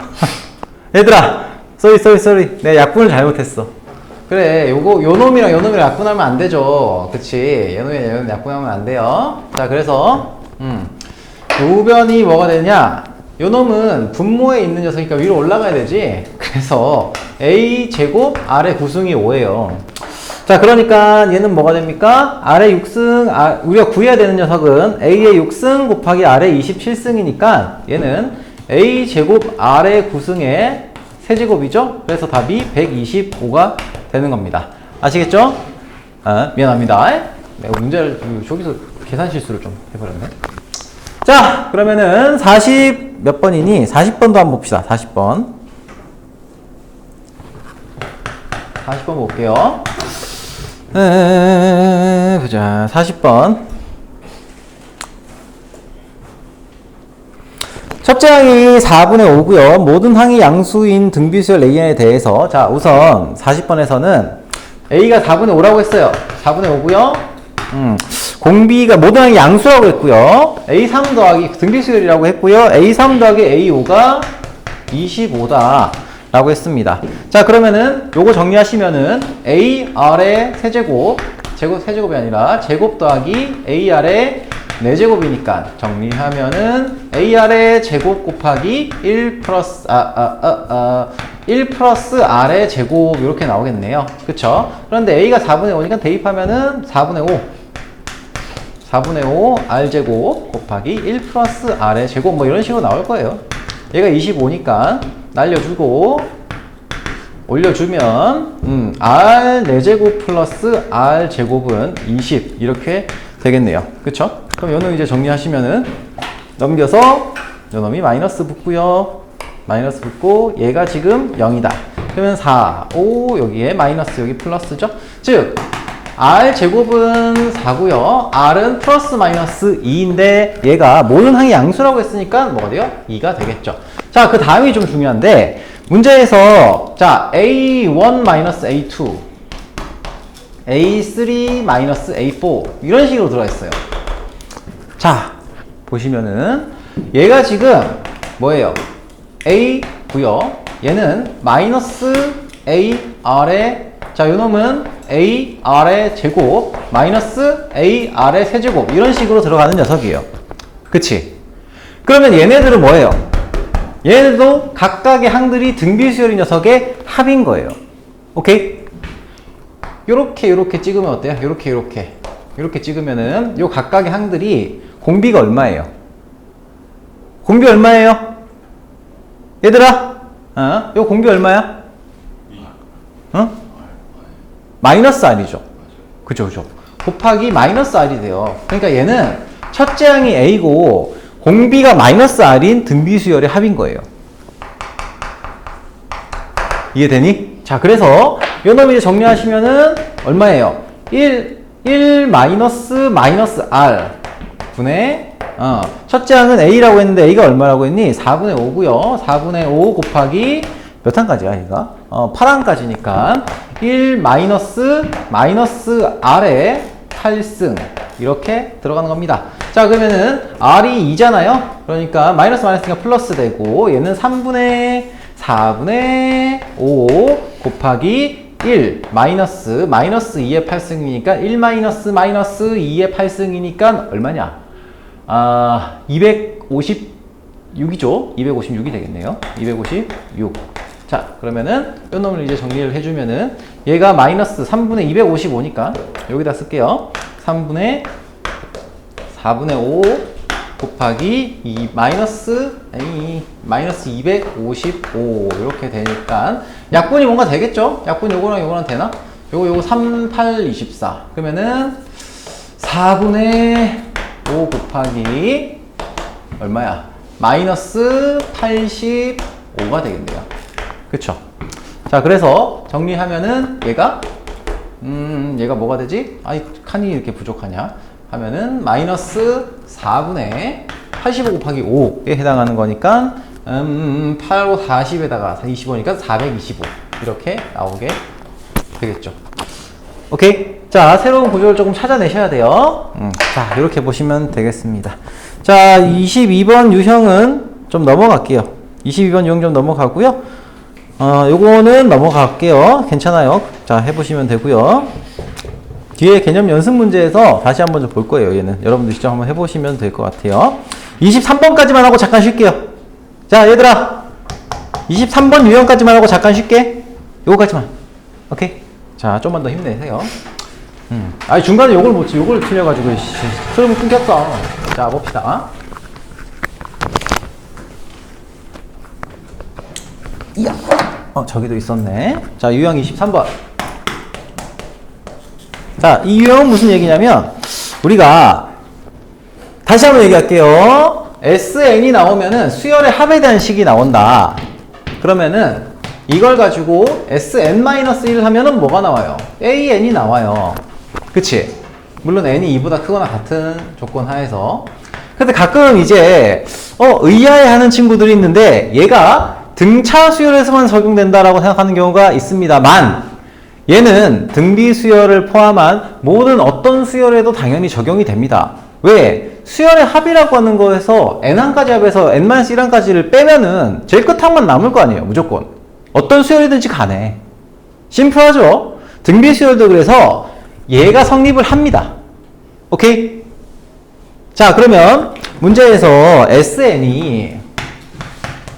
얘들아, 쏘리. 내 약분을 잘못했어. 그래, 요 놈이랑 요 놈이랑 약분하면 안 되죠. 그치. 요 놈이랑 요 놈이랑 약분하면 안 돼요. 자, 그래서, 요변이 뭐가 되냐? 요 놈은 분모에 있는 녀석이니까 위로 올라가야 되지. 그래서 A제곱 아래 구승이 5예요. 자, 그러니까 얘는 뭐가 됩니까? 아래 6승, 우리가 구해야 되는 녀석은 A의 6승 곱하기 아래 27승이니까 얘는 A제곱 아래 9승의 세제곱이죠? 그래서 답이 125가 되는 겁니다. 아시겠죠? 아, 미안합니다. 내가 문제를 저기서 계산 실수를 좀 해버렸네. 자, 그러면은 40 몇 번이니? 40번도 한번 봅시다. 40번. 40번 볼게요. 보자. 40번. 첫째 항이 4분의 5고요. 모든 항이 양수인 등비수열 AN에 대해서 자, 우선 40번에서는 A가 4분의 5라고 했어요. 4분의 5고요. 공비가 모든 항이 양수라고 했고요. A3 더하기 등비수열이라고 했고요. A3 더하기 A5가 25다 라고 했습니다. 자, 그러면은 요거 정리하시면은 AR의 세제곱이 아니라 제곱 더하기 AR의 4제곱이니까 정리하면은 AR의 제곱 곱하기 1 플러스 1 플러스 R의 제곱 이렇게 나오겠네요. 그쵸? 그런데 A가 4분의 5니까 대입하면은 4분의 5 R제곱 곱하기 1 플러스 R의 제곱 뭐 이런 식으로 나올 거예요. 얘가 25니까 날려주고 올려주면 R 4제곱 플러스 R 제곱은 20 이렇게 되겠네요. 그쵸? 그럼 요놈 이제 정리하시면은 넘겨서 요놈이 마이너스 붙고요. 마이너스 붙고 얘가 지금 0이다. 그러면 4, 5 여기에 마이너스 여기 플러스죠? 즉 R 제곱은 4고요. R은 플러스 마이너스 2인데 얘가 모든 항이 양수라고 했으니까 뭐가 돼요? 2가 되겠죠. 자, 그 다음이 좀 중요한데 문제에서 자 A1 마이너스 A2 A3 마이너스 A4 이런 식으로 들어가 있어요. 자, 보시면은 얘가 지금 뭐예요? A고요. 얘는 마이너스 AR의 자, 요놈은 AR의 제곱 마이너스 AR의 세제곱 이런 식으로 들어가는 녀석이에요. 그치? 그러면 얘네들은 뭐예요? 얘네들도 각각의 항들이 등비수열인 녀석의 합인 거예요. 오케이? 요렇게 찍으면 어때요? 요렇게 찍으면은 요 각각의 항들이 공비가 얼마예요? 공비 얼마예요? 얘들아? 요 공비 얼마야? 마이너스 R이죠. 그죠. 곱하기 마이너스 R이 돼요. 그러니까 얘는 첫째 항이 A고 공비가 마이너스 R인 등비수열의 합인 거예요. 이해되니? 자, 그래서 요 놈 이제 정리하시면은 얼마예요? 1 마이너스 R 분의 첫째 항은 A라고 했는데 A가 얼마라고 했니? 4분의 5고요. 4분의 5 곱하기 몇 항까지야, 얘가? 8항까지니까 1 마이너스 R의 8승 이렇게 들어가는 겁니다. 자, 그러면은 R이 2잖아요. 그러니까 마이너스니까 플러스 되고 얘는 3분의 4분의 5 곱하기 1 마이너스 2의 8승이니까 1 마이너스 2의 8승이니까 얼마냐? 256이죠. 256이 되겠네요. 256. 자, 그러면은 요 놈을 이제 정리를 해주면은 얘가 마이너스 3분의 255니까 여기다 쓸게요. 3분의 4분의 5 곱하기 2 마이너스 255 이렇게 되니까 약분이 뭔가 되겠죠? 약분 요거랑 되나? 요거 3, 8, 24 그러면은 4분의 5 곱하기 얼마야? 마이너스 85가 되겠네요. 그쵸? 자, 그래서 정리하면은 얘가 뭐가 되지? 아이, 칸이 이렇게 부족하냐? 하면은 마이너스 4분의 85 곱하기 5에 해당하는 거니까 8, 5, 40에다가 25니까 425 이렇게 나오게 되겠죠. 오케이? 자, 새로운 구조를 조금 찾아내셔야 돼요. 자, 이렇게 보시면 되겠습니다. 자, 22번 유형은 좀 넘어갈게요. 22번 유형 좀 넘어가고요. 요거는 넘어갈게요. 괜찮아요. 자, 해보시면 되고요. 뒤에 개념 연습 문제에서 다시 한번 좀 볼 거예요. 얘는 여러분들 직접 한번 해보시면 될 것 같아요. 23번까지만 하고 잠깐 쉴게요. 자, 얘들아 23번 유형까지만 하고 잠깐 쉴게. 요거까지만. 오케이? 자, 좀만 더 힘내세요. 아니, 중간에 요걸 못 치, 요걸 틀려가지고 흐름 끊겼어. 자, 봅시다. 이야. 저기도 있었네. 자, 유형 23번. 자, 이 유형은 무슨 얘기냐면, 우리가, 다시 한번 얘기할게요. SN이 나오면은 수열의 합에 대한 식이 나온다. 그러면은, 이걸 가지고 SN-1 하면은 뭐가 나와요? AN이 나와요. 그치? 물론 N이 2보다 크거나 같은 조건 하에서. 근데 가끔 이제, 의아해 하는 친구들이 있는데, 얘가 등차 수열에서만 적용된다라고 생각하는 경우가 있습니다만, 얘는 등비 수열을 포함한 모든 어떤 수열에도 당연히 적용이 됩니다. 왜? 수열의 합이라고 하는 거에서 N1까지 합에서 N-1까지를 빼면은 제일 끝항만 남을 거 아니에요. 무조건. 어떤 수열이든지 간에. 심플하죠? 등비 수열도 그래서 얘가 성립을 합니다. 오케이? 자, 그러면 문제에서 SN이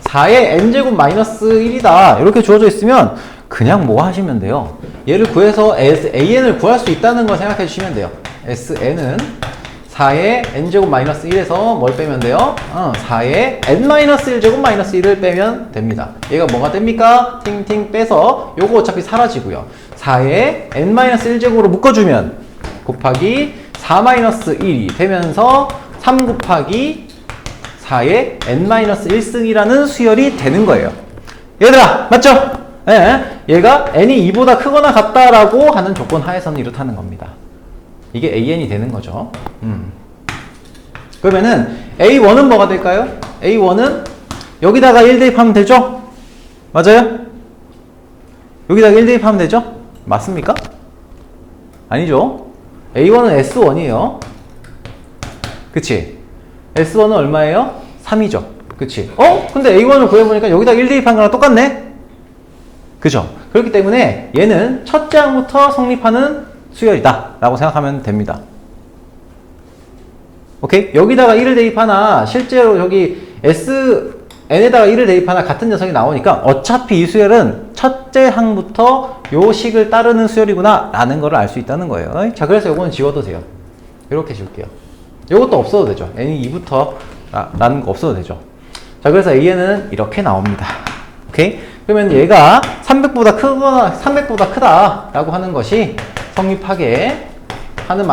4의 n제곱 마이너스 1이다 이렇게 주어져 있으면 그냥 뭐 하시면 돼요? 얘를 구해서 AN을 구할 수 있다는 걸 생각해 주시면 돼요. SN은 4의 n제곱 마이너스 1에서 뭘 빼면 돼요? 4의 n-1제곱 마이너스 1을 빼면 됩니다. 얘가 뭐가 됩니까? 팅팅 빼서 요거 어차피 사라지고요. 4의 n-1제곱으로 묶어주면 곱하기 4-1이 되면서 3 곱하기 4의 n-1승이라는 수열이 되는 거예요. 얘들아, 맞죠? 예, 얘가 n이 2보다 크거나 같다라고 하는 조건 하에서는 이렇다는 겁니다. 이게 AN이 되는 거죠. 그러면은 A1은 뭐가 될까요? A1은 여기다가 1 대입하면 되죠? 맞아요? 여기다가 1 대입하면 되죠? 맞습니까? 아니죠. A1은 S1이에요. 그치? S1은 얼마예요? 3이죠. 그치? 근데 A1을 구해보니까 여기다 1 대입한 거랑 똑같네? 그죠? 그렇기 때문에 얘는 첫째 항부터 성립하는 수열이다 라고 생각하면 됩니다. 오케이? 여기다가 1을 대입하나 실제로 여기 Sn에다가 1을 대입하나 같은 녀석이 나오니까 어차피 이 수열은 첫째 항부터 요 식을 따르는 수열이구나 라는 걸 알 수 있다는 거예요. 자, 그래서 요거는 지워도 돼요. 이렇게 지울게요. 요것도 없어도 되죠. n이 2부터 라는 거 없어도 되죠. 자, 그래서 AN은 이렇게 나옵니다. 오케이? 그러면 얘가 300보다 크거나 300보다 크다 라고 하는 것이 성립하게 하는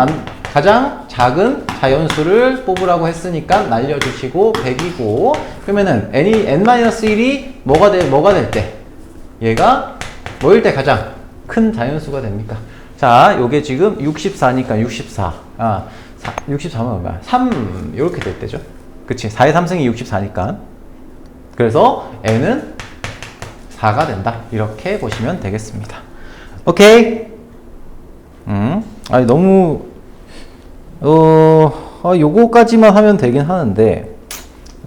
가장 작은 자연수를 뽑으라고 했으니까 날려주시고 100이고, 그러면은 n-1이 뭐가 될 때? 얘가 뭐일 때 가장 큰 자연수가 됩니까? 자, 요게 지금 64니까 64. 64면 얼마야? 3 이렇게 될 때죠. 그치? 4의 3승이 64니까. 그래서 n은 4가 된다. 이렇게 보시면 되겠습니다. 오케이? 아니, 너무, 요거까지만 하면 되긴 하는데,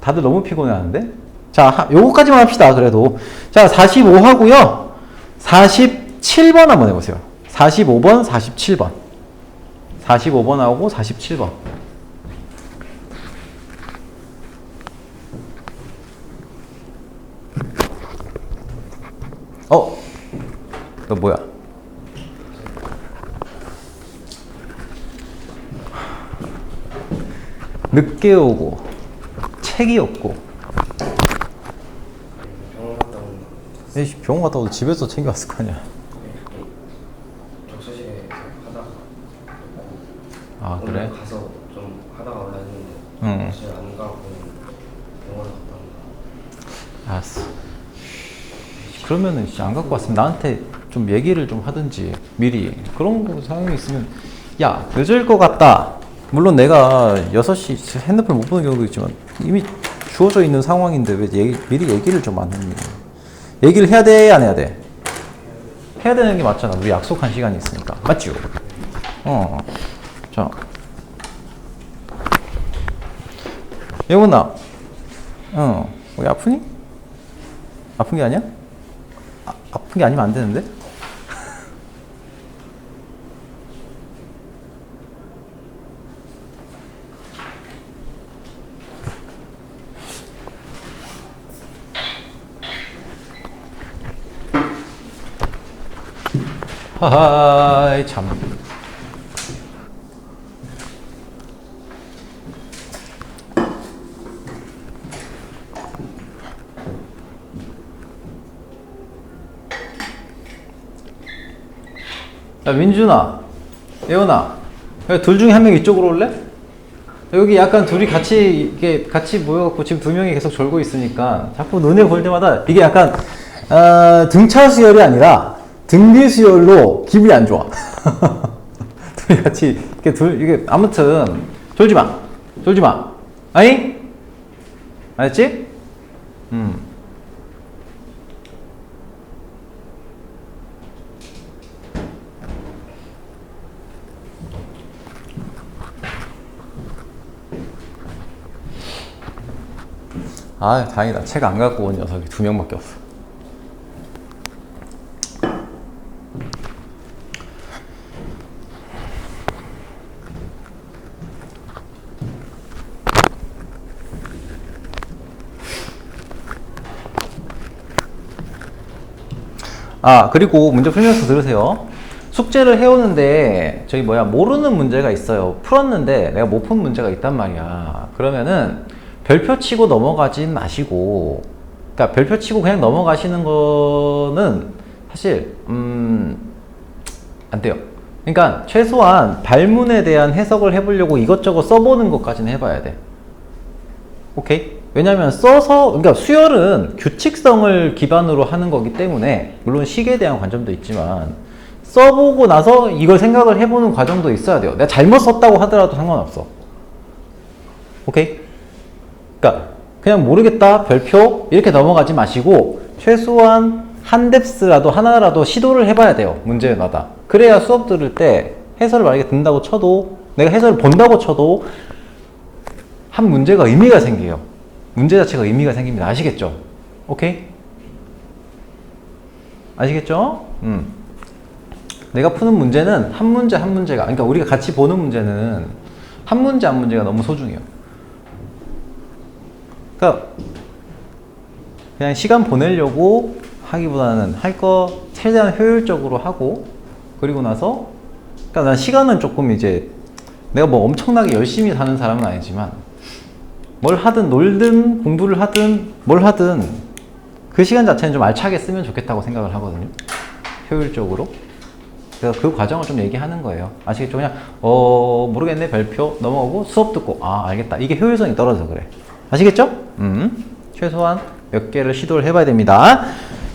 다들 너무 피곤해 하는데? 자, 요거까지만 합시다, 그래도. 자, 45 하고요. 47번 한번 해보세요. 45번, 47번. 45번하고 47번. 너 뭐야? 늦게 오고 책이 없고. 병원 갔다 오고 집에서 챙겨왔을 거 아니야. 독서실에서 하다가 그래? 가서 좀 하다가 올라왔는데 사실 안 가고 병원 갔다 온다. 알았어. 그러면은 안 갖고 왔으면 나한테 좀 얘기를 좀 하든지 미리. 그런 거 상황이 있으면 야, 늦을 것 같다. 물론 내가 6시 핸드폰 못 보는 경우도 있지만 이미 주어져 있는 상황인데 왜 미리 얘기를 좀 안 했니? 얘기를 해야 돼, 안 해야 돼? 해야 되는 게 맞잖아. 우리 약속한 시간이 있으니까. 맞죠? 자. 예원아. 왜 아프니? 아픈 게 아니야? 아픈 게 아니면 안 되는데? 하하이 참. 야, 민준아, 예원아, 둘 중에 한 명 이쪽으로 올래? 여기 약간 둘이 같이 모여갖고 지금 두 명이 계속 졸고 있으니까 자꾸 눈에 볼 때마다 이게 약간 등차 수열이 아니라 등비 수열로 기분이 안 좋아. 둘이 같이 이게 아무튼 졸지 마. 아니? 알았지? 다행이다. 책 안 갖고 온 녀석이 2명밖에 없어. 그리고 문제 풀면서 들으세요. 숙제를 해오는데 모르는 문제가 있어요. 풀었는데 내가 못 푼 문제가 있단 말이야. 그러면은 별표 치고 넘어가진 마시고, 그러니까 별표 치고 그냥 넘어가시는 거는 사실 안 돼요. 그러니까 최소한 발문에 대한 해석을 해보려고 이것저것 써보는 것까지는 해봐야 돼. 오케이? 왜냐면 그러니까 수열은 규칙성을 기반으로 하는 거기 때문에, 물론 식에 대한 관점도 있지만 써보고 나서 이걸 생각을 해보는 과정도 있어야 돼요. 내가 잘못 썼다고 하더라도 상관없어. 오케이? 그러니까 그냥 모르겠다 별표 이렇게 넘어가지 마시고 최소한 한 뎁스라도 하나라도 시도를 해봐야 돼요. 문제마다. 그래야 수업 들을 때 해설을 만약에 듣는다고 쳐도, 내가 해설을 본다고 쳐도 한 문제가 의미가 생겨요. 문제 자체가 의미가 생깁니다. 아시겠죠? 오케이? 아시겠죠? 내가 푸는 문제는 한 문제 한 문제가, 그러니까 우리가 같이 보는 문제는 한 문제 한 문제가 너무 소중해요. 그러니까 그냥 시간 보내려고 하기보다는 할 거 최대한 효율적으로 하고, 그리고 나서, 그러니까 난 시간은 조금 이제 내가 뭐 엄청나게 열심히 사는 사람은 아니지만 뭘 하든 놀든 공부를 하든 뭘 하든 그 시간 자체는 좀 알차게 쓰면 좋겠다고 생각을 하거든요. 효율적으로. 그래서 그 과정을 좀 얘기하는 거예요. 아시겠죠? 그냥 모르겠네 별표 넘어오고 수업 듣고 아 알겠다. 이게 효율성이 떨어져서 그래. 아시겠죠? 최소한 몇 개를 시도를 해봐야 됩니다.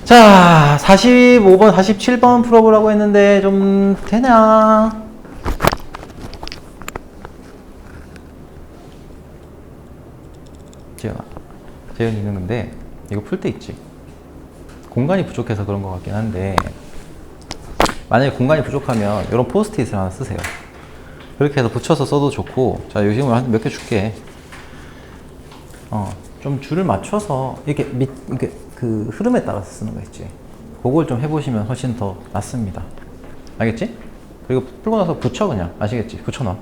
자, 45번, 47번 풀어보라고 했는데 좀 되냐? 재현이 있는 건데 이거 풀 때 있지. 공간이 부족해서 그런 것 같긴 한데 만약에 공간이 부족하면 이런 포스트잇을 하나 쓰세요. 그렇게 해서 붙여서 써도 좋고, 자 요즘은 한 몇 개 줄게. 좀 줄을 맞춰서 이렇게 이렇게 그 흐름에 따라서 쓰는 거 있지. 그걸 좀 해보시면 훨씬 더 낫습니다. 알겠지? 그리고 풀고 나서 붙여 그냥. 아시겠지? 붙여놔.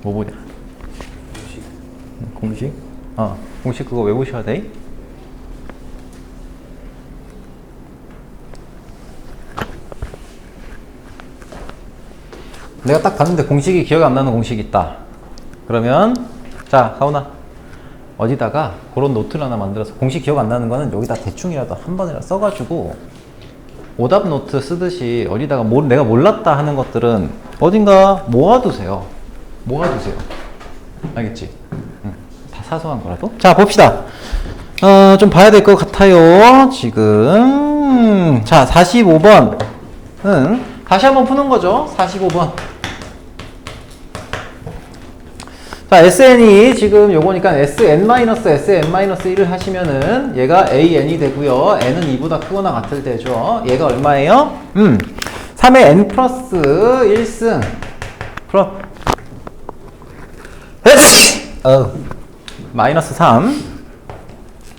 뭐 보냐? 공식? 공식 그거 외우셔야 돼. 내가 딱 봤는데 공식이 기억이 안 나는 공식이 있다. 그러면 자, 가훈아 어디다가 그런 노트를 하나 만들어서 공식 기억 안 나는 거는 여기다 대충이라도 한 번이라도 써가지고 오답 노트 쓰듯이 어디다가 내가 몰랐다 하는 것들은 어딘가 모아두세요. 모아두세요. 알겠지? 다 사소한 거라도. 자, 봅시다. 좀 봐야 될 것 같아요. 지금. 자, 45번은 다시 한번 푸는 거죠. 45번. 자, SN이 지금 요거니까 SN-SN-1을 하시면은 얘가 AN이 되고요. N은 2보다 크거나 같을 때죠. 얘가 얼마예요? 3의 N 플러스 1승. 마이너스 3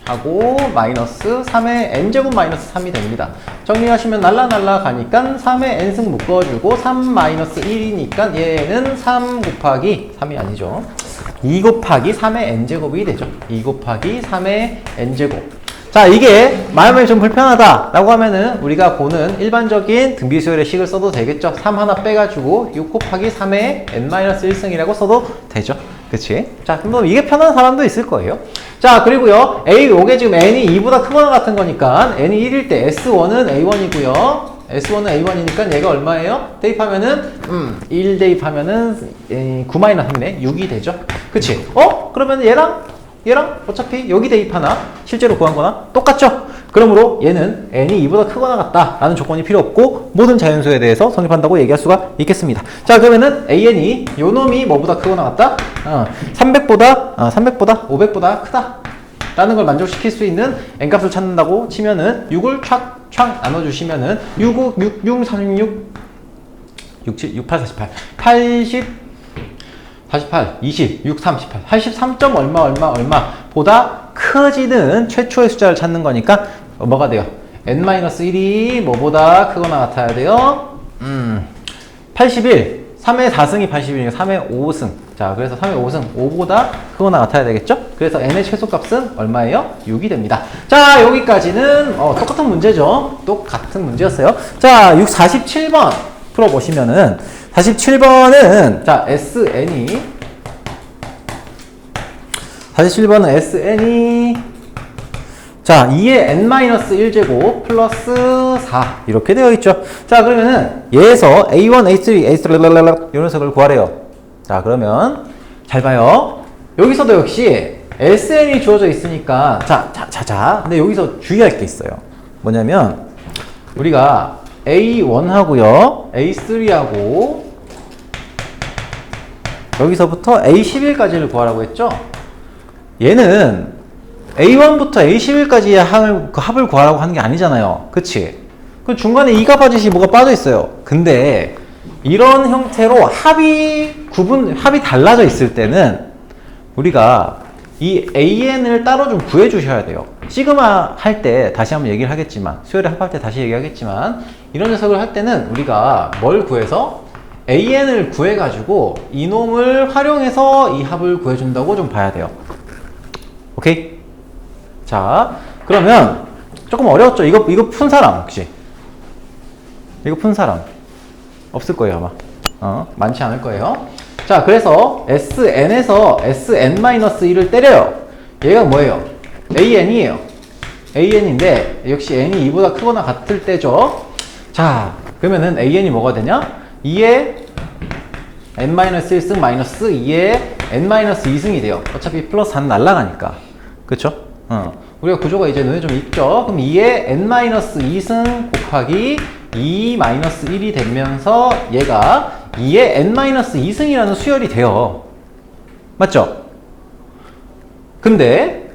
하고 마이너스 3의 n제곱 마이너스 3이 됩니다. 정리하시면 날라 가니까 3의 n승 묶어주고 3 마이너스 1이니까 얘는 3 곱하기 3이 아니죠. 2 곱하기 3의 n제곱이 되죠. 2 곱하기 3의 n제곱. 자, 이게 마음이 좀 불편하다 라고 하면은 우리가 보는 일반적인 등비수열의 식을 써도 되겠죠. 3 하나 빼가지고 6 곱하기 3의 n-1승이라고 써도 되죠. 그치? 자, 그럼 이게 편한 사람도 있을 거예요. 자, 그리고요, 요게 지금 n이 2보다 크거나 같은 거니까 n이 1일 때 s1은 a1이고요. s1은 a1이니까 얘가 얼마예요? 대입하면은 1 대입하면은 9 마이너스 3이네. 6이 되죠. 그치? 그러면 얘랑 어차피 여기 대입하나 실제로 구한 거나 똑같죠? 그러므로 얘는 n이 2보다 크거나 같다 라는 조건이 필요 없고 모든 자연수에 대해서 성립한다고 얘기할 수가 있겠습니다. 자, 그러면은 an이 요 놈이 뭐보다 크거나 같다? 300보다 500보다 크다 라는 걸 만족시킬 수 있는 n값을 찾는다고 치면은 6을 촥 나눠주시면은 6, 5, 6, 6, 36 67, 68, 48 80 48, 20, 6, 38, 83점 얼마 보다 커지는 최초의 숫자를 찾는 거니까 뭐가 돼요? n-1이 뭐보다 크거나 같아야 돼요? 81, 3의 4승이 81이니까 3의 5승. 자, 그래서 3의 5승, 5보다 크거나 같아야 되겠죠? 그래서 n의 최소값은 얼마예요? 6이 됩니다. 자, 여기까지는 똑같은 문제죠. 똑같은 문제였어요. 자, 47번 풀어보시면은 47번은 자, SN이 자, 2의 n-1제곱 플러스 4 이렇게 되어 있죠. 자, 그러면은 얘에서 A1, A3, A3 이런 녀석을 구하래요. 자, 그러면 잘 봐요. 여기서도 역시 SN이 주어져 있으니까 자. 근데 여기서 주의할 게 있어요. 뭐냐면 우리가 A1하고요, A3하고 여기서부터 A11까지를 구하라고 했죠? 얘는 A1부터 A11까지의 합을 구하라고 하는 게 아니잖아요. 그치? 그 중간에 2가 빠지시 뭐가 빠져 있어요. 근데 이런 형태로 합이 달라져 있을 때는 우리가 이 AN을 따로 좀 구해 주셔야 돼요. 시그마 할 때 다시 한번 얘기를 하겠지만, 수열의 합할 때 다시 얘기하겠지만, 이런 녀석을 할 때는 우리가 뭘 구해서 AN을 구해가지고 이놈을 활용해서 이 합을 구해준다고 좀 봐야 돼요. 오케이? 자, 그러면 조금 어려웠죠? 이거 푼 사람 혹시? 이거 푼 사람 없을 거예요 아마. 많지 않을 거예요. 자, 그래서 SN에서 SN-1을 때려요. 얘가 뭐예요? AN이에요. AN인데 역시 N이 2보다 크거나 같을 때죠. 자, 그러면은 AN이 뭐가 되냐? 2에 N-1승 마이너스 2에 N-2승이 돼요. 어차피 플러스 4는 날라가니까. 그쵸? 우리가 구조가 이제 눈에 좀 익죠? 그럼 2에 N-2승 곱하기 2-1이 되면서 얘가 2에 N-2승이라는 수열이 돼요. 맞죠? 그런데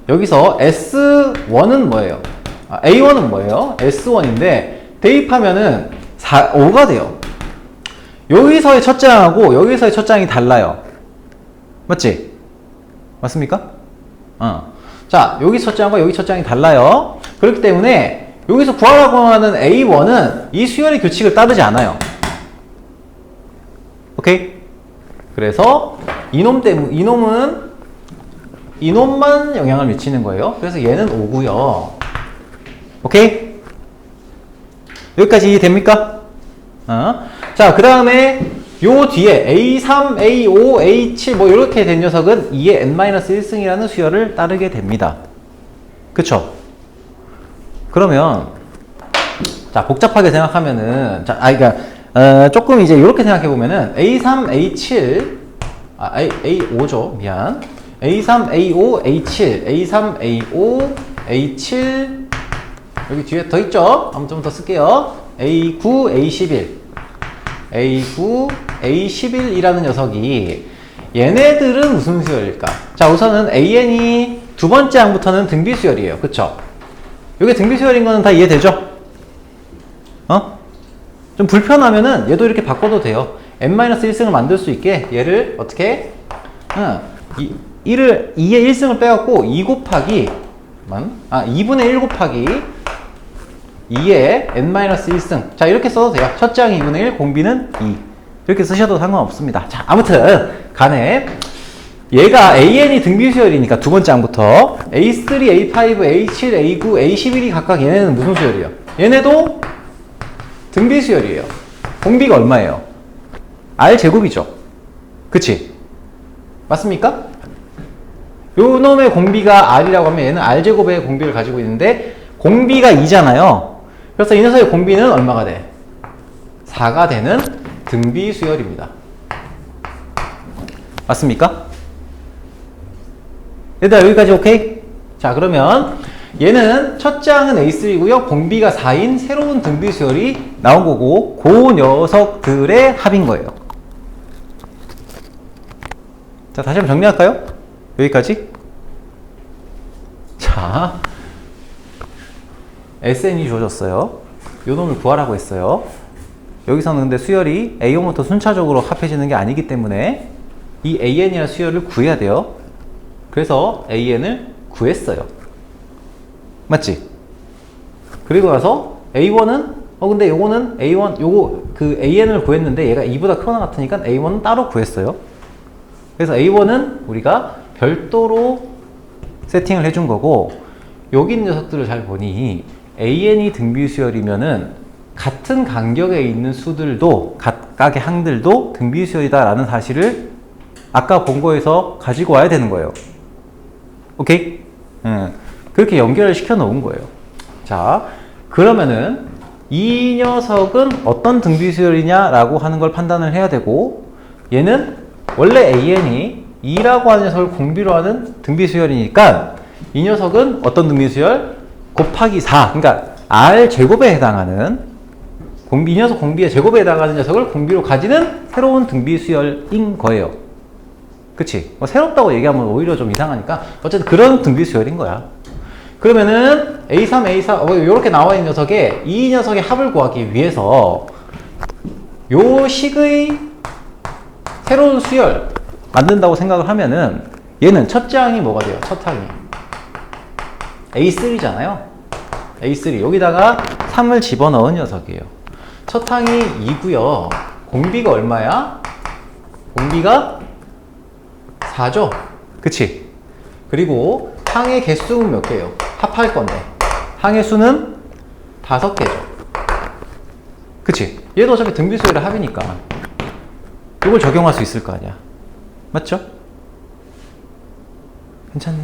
여기서 S1은 뭐예요? A1은 뭐예요? S1인데 대입하면은 5가 돼요. 여기서의 첫 장하고 여기서의 첫 장이 달라요. 맞지? 맞습니까? 자, 여기 첫 장과 여기 첫 장이 달라요. 그렇기 때문에 여기서 구하라고 하는 A1은 이 수열의 규칙을 따르지 않아요. 오케이? 그래서 이놈만 영향을 미치는 거예요. 그래서 얘는 5고요. 오케이? 여기까지 이해됩니까? 자, 그 다음에 요 뒤에 A3, A5, A7 뭐 이렇게 된 녀석은 2의 N-1승이라는 수열을 따르게 됩니다. 그쵸? 그러면 자, 복잡하게 생각하면은 그러니까 조금 이제 이렇게 생각해 보면은 A3, A7 A5죠. 미안. A3, A5, A7 A3, A5, A7 여기 뒤에 더 있죠? 한번 좀 더 쓸게요. A9, A11 A9, A11이라는 녀석이 얘네들은 무슨 수열일까? 자, 우선은 AN이 두 번째 항부터는 등비 수열이에요. 그쵸? 이게 등비 수열인 거는 다 이해되죠? 좀 불편하면은 얘도 이렇게 바꿔도 돼요. N-1승을 만들 수 있게 얘를 어떻게? 2의 1승을 빼갖고 2 곱하기 2분의 1 곱하기 2의 N-1승. 자, 이렇게 써도 돼요. 첫 장이 2분의 1, 공비는 2. 이렇게 쓰셔도 상관없습니다. 자, 아무튼 간에 얘가 AN이 등비수열이니까 두 번째 항부터 A3, A5, A7, A9, A11이 각각 얘네는 무슨 수열이에요? 얘네도 등비수열이에요. 공비가 얼마예요? R제곱이죠. 그치? 맞습니까? 요 놈의 공비가 R이라고 하면 얘는 R제곱의 공비를 가지고 있는데 공비가 2잖아요. 그래서 이 녀석의 공비는 얼마가 돼? 4가 되는 등비수열입니다. 맞습니까? 얘들아, 여기까지 오케이? 자, 그러면 얘는 첫 장은 A3고요. 공비가 4인 새로운 등비수열이 나온 거고 그 녀석들의 합인 거예요. 자, 다시 한번 정리할까요? 여기까지? 자, SN이 주어졌어요. 요 놈을 구하라고 했어요. 여기서는 근데 수열이 A1부터 순차적으로 합해지는 게 아니기 때문에 이 AN이라는 수열을 구해야 돼요. 그래서 AN을 구했어요. 맞지? 그리고 나서 A1은 근데 요거는 A1 그 AN을 구했는데 얘가 2보다 크거나 같으니까 A1은 따로 구했어요. 그래서 A1은 우리가 별도로 세팅을 해준 거고, 여기 있는 녀석들을 잘 보니 AN이 등비수열이면은 같은 간격에 있는 수들도 각각의 항들도 등비수열이다라는 사실을 아까 본 거에서 가지고 와야 되는 거예요. 오케이? 그렇게 연결을 시켜 놓은 거예요. 자, 그러면은 이 녀석은 어떤 등비수열이냐라고 하는 걸 판단을 해야 되고, 얘는 원래 AN이 2라고 하는 녀석을 공비로 하는 등비수열이니까 이 녀석은 어떤 등비수열? 곱하기 4. 그러니까 R 제곱에 해당하는 이 녀석 공비의 제곱에 해당하는 녀석을 공비로 가지는 새로운 등비수열인 거예요. 그치? 뭐 새롭다고 얘기하면 오히려 좀 이상하니까 어쨌든 그런 등비수열인 거야. 그러면은 A3, A4 이렇게 나와 있는 녀석에 이 녀석의 합을 구하기 위해서 요 식의 새로운 수열 만든다고 생각을 하면은 얘는 첫째 항이 뭐가 돼요? 첫 항이 A3잖아요. A3 여기다가 3을 집어넣은 녀석이에요. 첫 항이 2고요. 공비가 얼마야? 공비가 4죠? 그치? 그리고 항의 개수는 몇 개예요? 합할 건데 항의 수는 5개죠. 그치? 얘도 어차피 등비수열의 합이니까 이걸 적용할 수 있을 거 아니야. 맞죠? 괜찮니?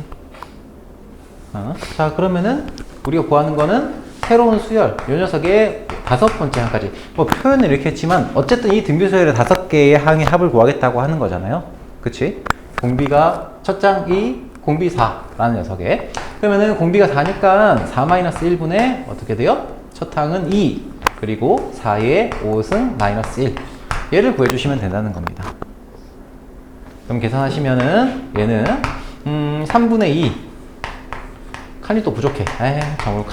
자 그러면은 우리가 구하는 거는 새로운 수열 이 녀석의 5번째 항까지 뭐 표현을 이렇게 했지만 어쨌든 이 등비수열의 5개의 항의 합을 구하겠다고 하는 거잖아요. 그치? 공비가 첫장 2 공비 4라는 녀석에 그러면은 공비가 4니까 4-1분의 어떻게 돼요? 첫 항은 2 그리고 4의 5승 마이너스 1 얘를 구해주시면 된다는 겁니다. 그럼 계산하시면은 얘는 3분의 2 칸이 또 부족해. 정말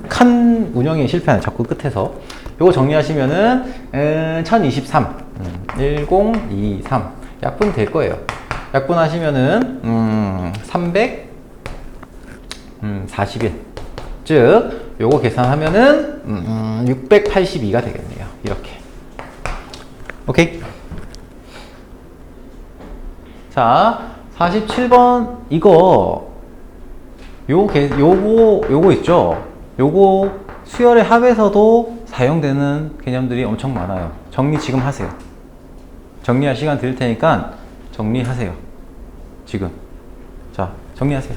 칸 운영이 실패하네. 자꾸 끝에서 요거 정리하시면은 1023 1023 약분 될 거예요. 약분하시면은 341 즉 요거 계산하면은 682가 되겠네요. 이렇게. 오케이. 자 47번 이거 요거 있죠. 요거 수열의 합에서도 사용되는 개념들이 엄청 많아요. 정리 지금 하세요. 정리할 시간 드릴 테니까 정리하세요. 지금. 자, 정리하세요.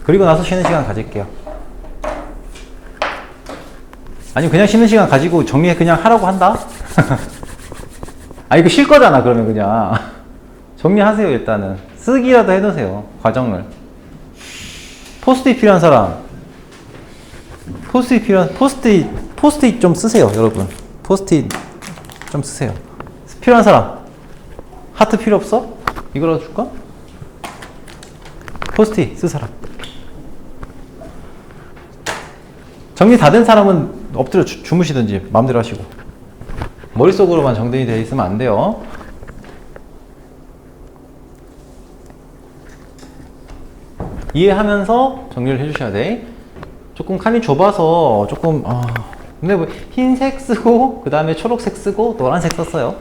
그리고 나서 쉬는 시간 가질게요. 아니, 그냥 쉬는 시간 가지고 정리 그냥 하라고 한다? 아, 이거 쉴 거잖아, 그러면 그냥. 정리하세요, 일단은. 쓰기라도 해놓으세요, 과정을. 포스트잇 필요한 사람. 포스트잇 좀 쓰세요, 여러분. 포스트잇 좀 쓰세요. 필요한 사람. 하트 필요 없어? 이거라도 줄까? 포스트잇 쓸 사람. 정리 다 된 사람은 엎드려 주무시든지 마음대로 하시고. 머릿속으로만 정리되어 있으면 안 돼요. 이해하면서 정리를 해주셔야 돼. 조금 칸이 좁아서 조금 근데 뭐 흰색 쓰고 그 다음에 초록색 쓰고 노란색 썼어요.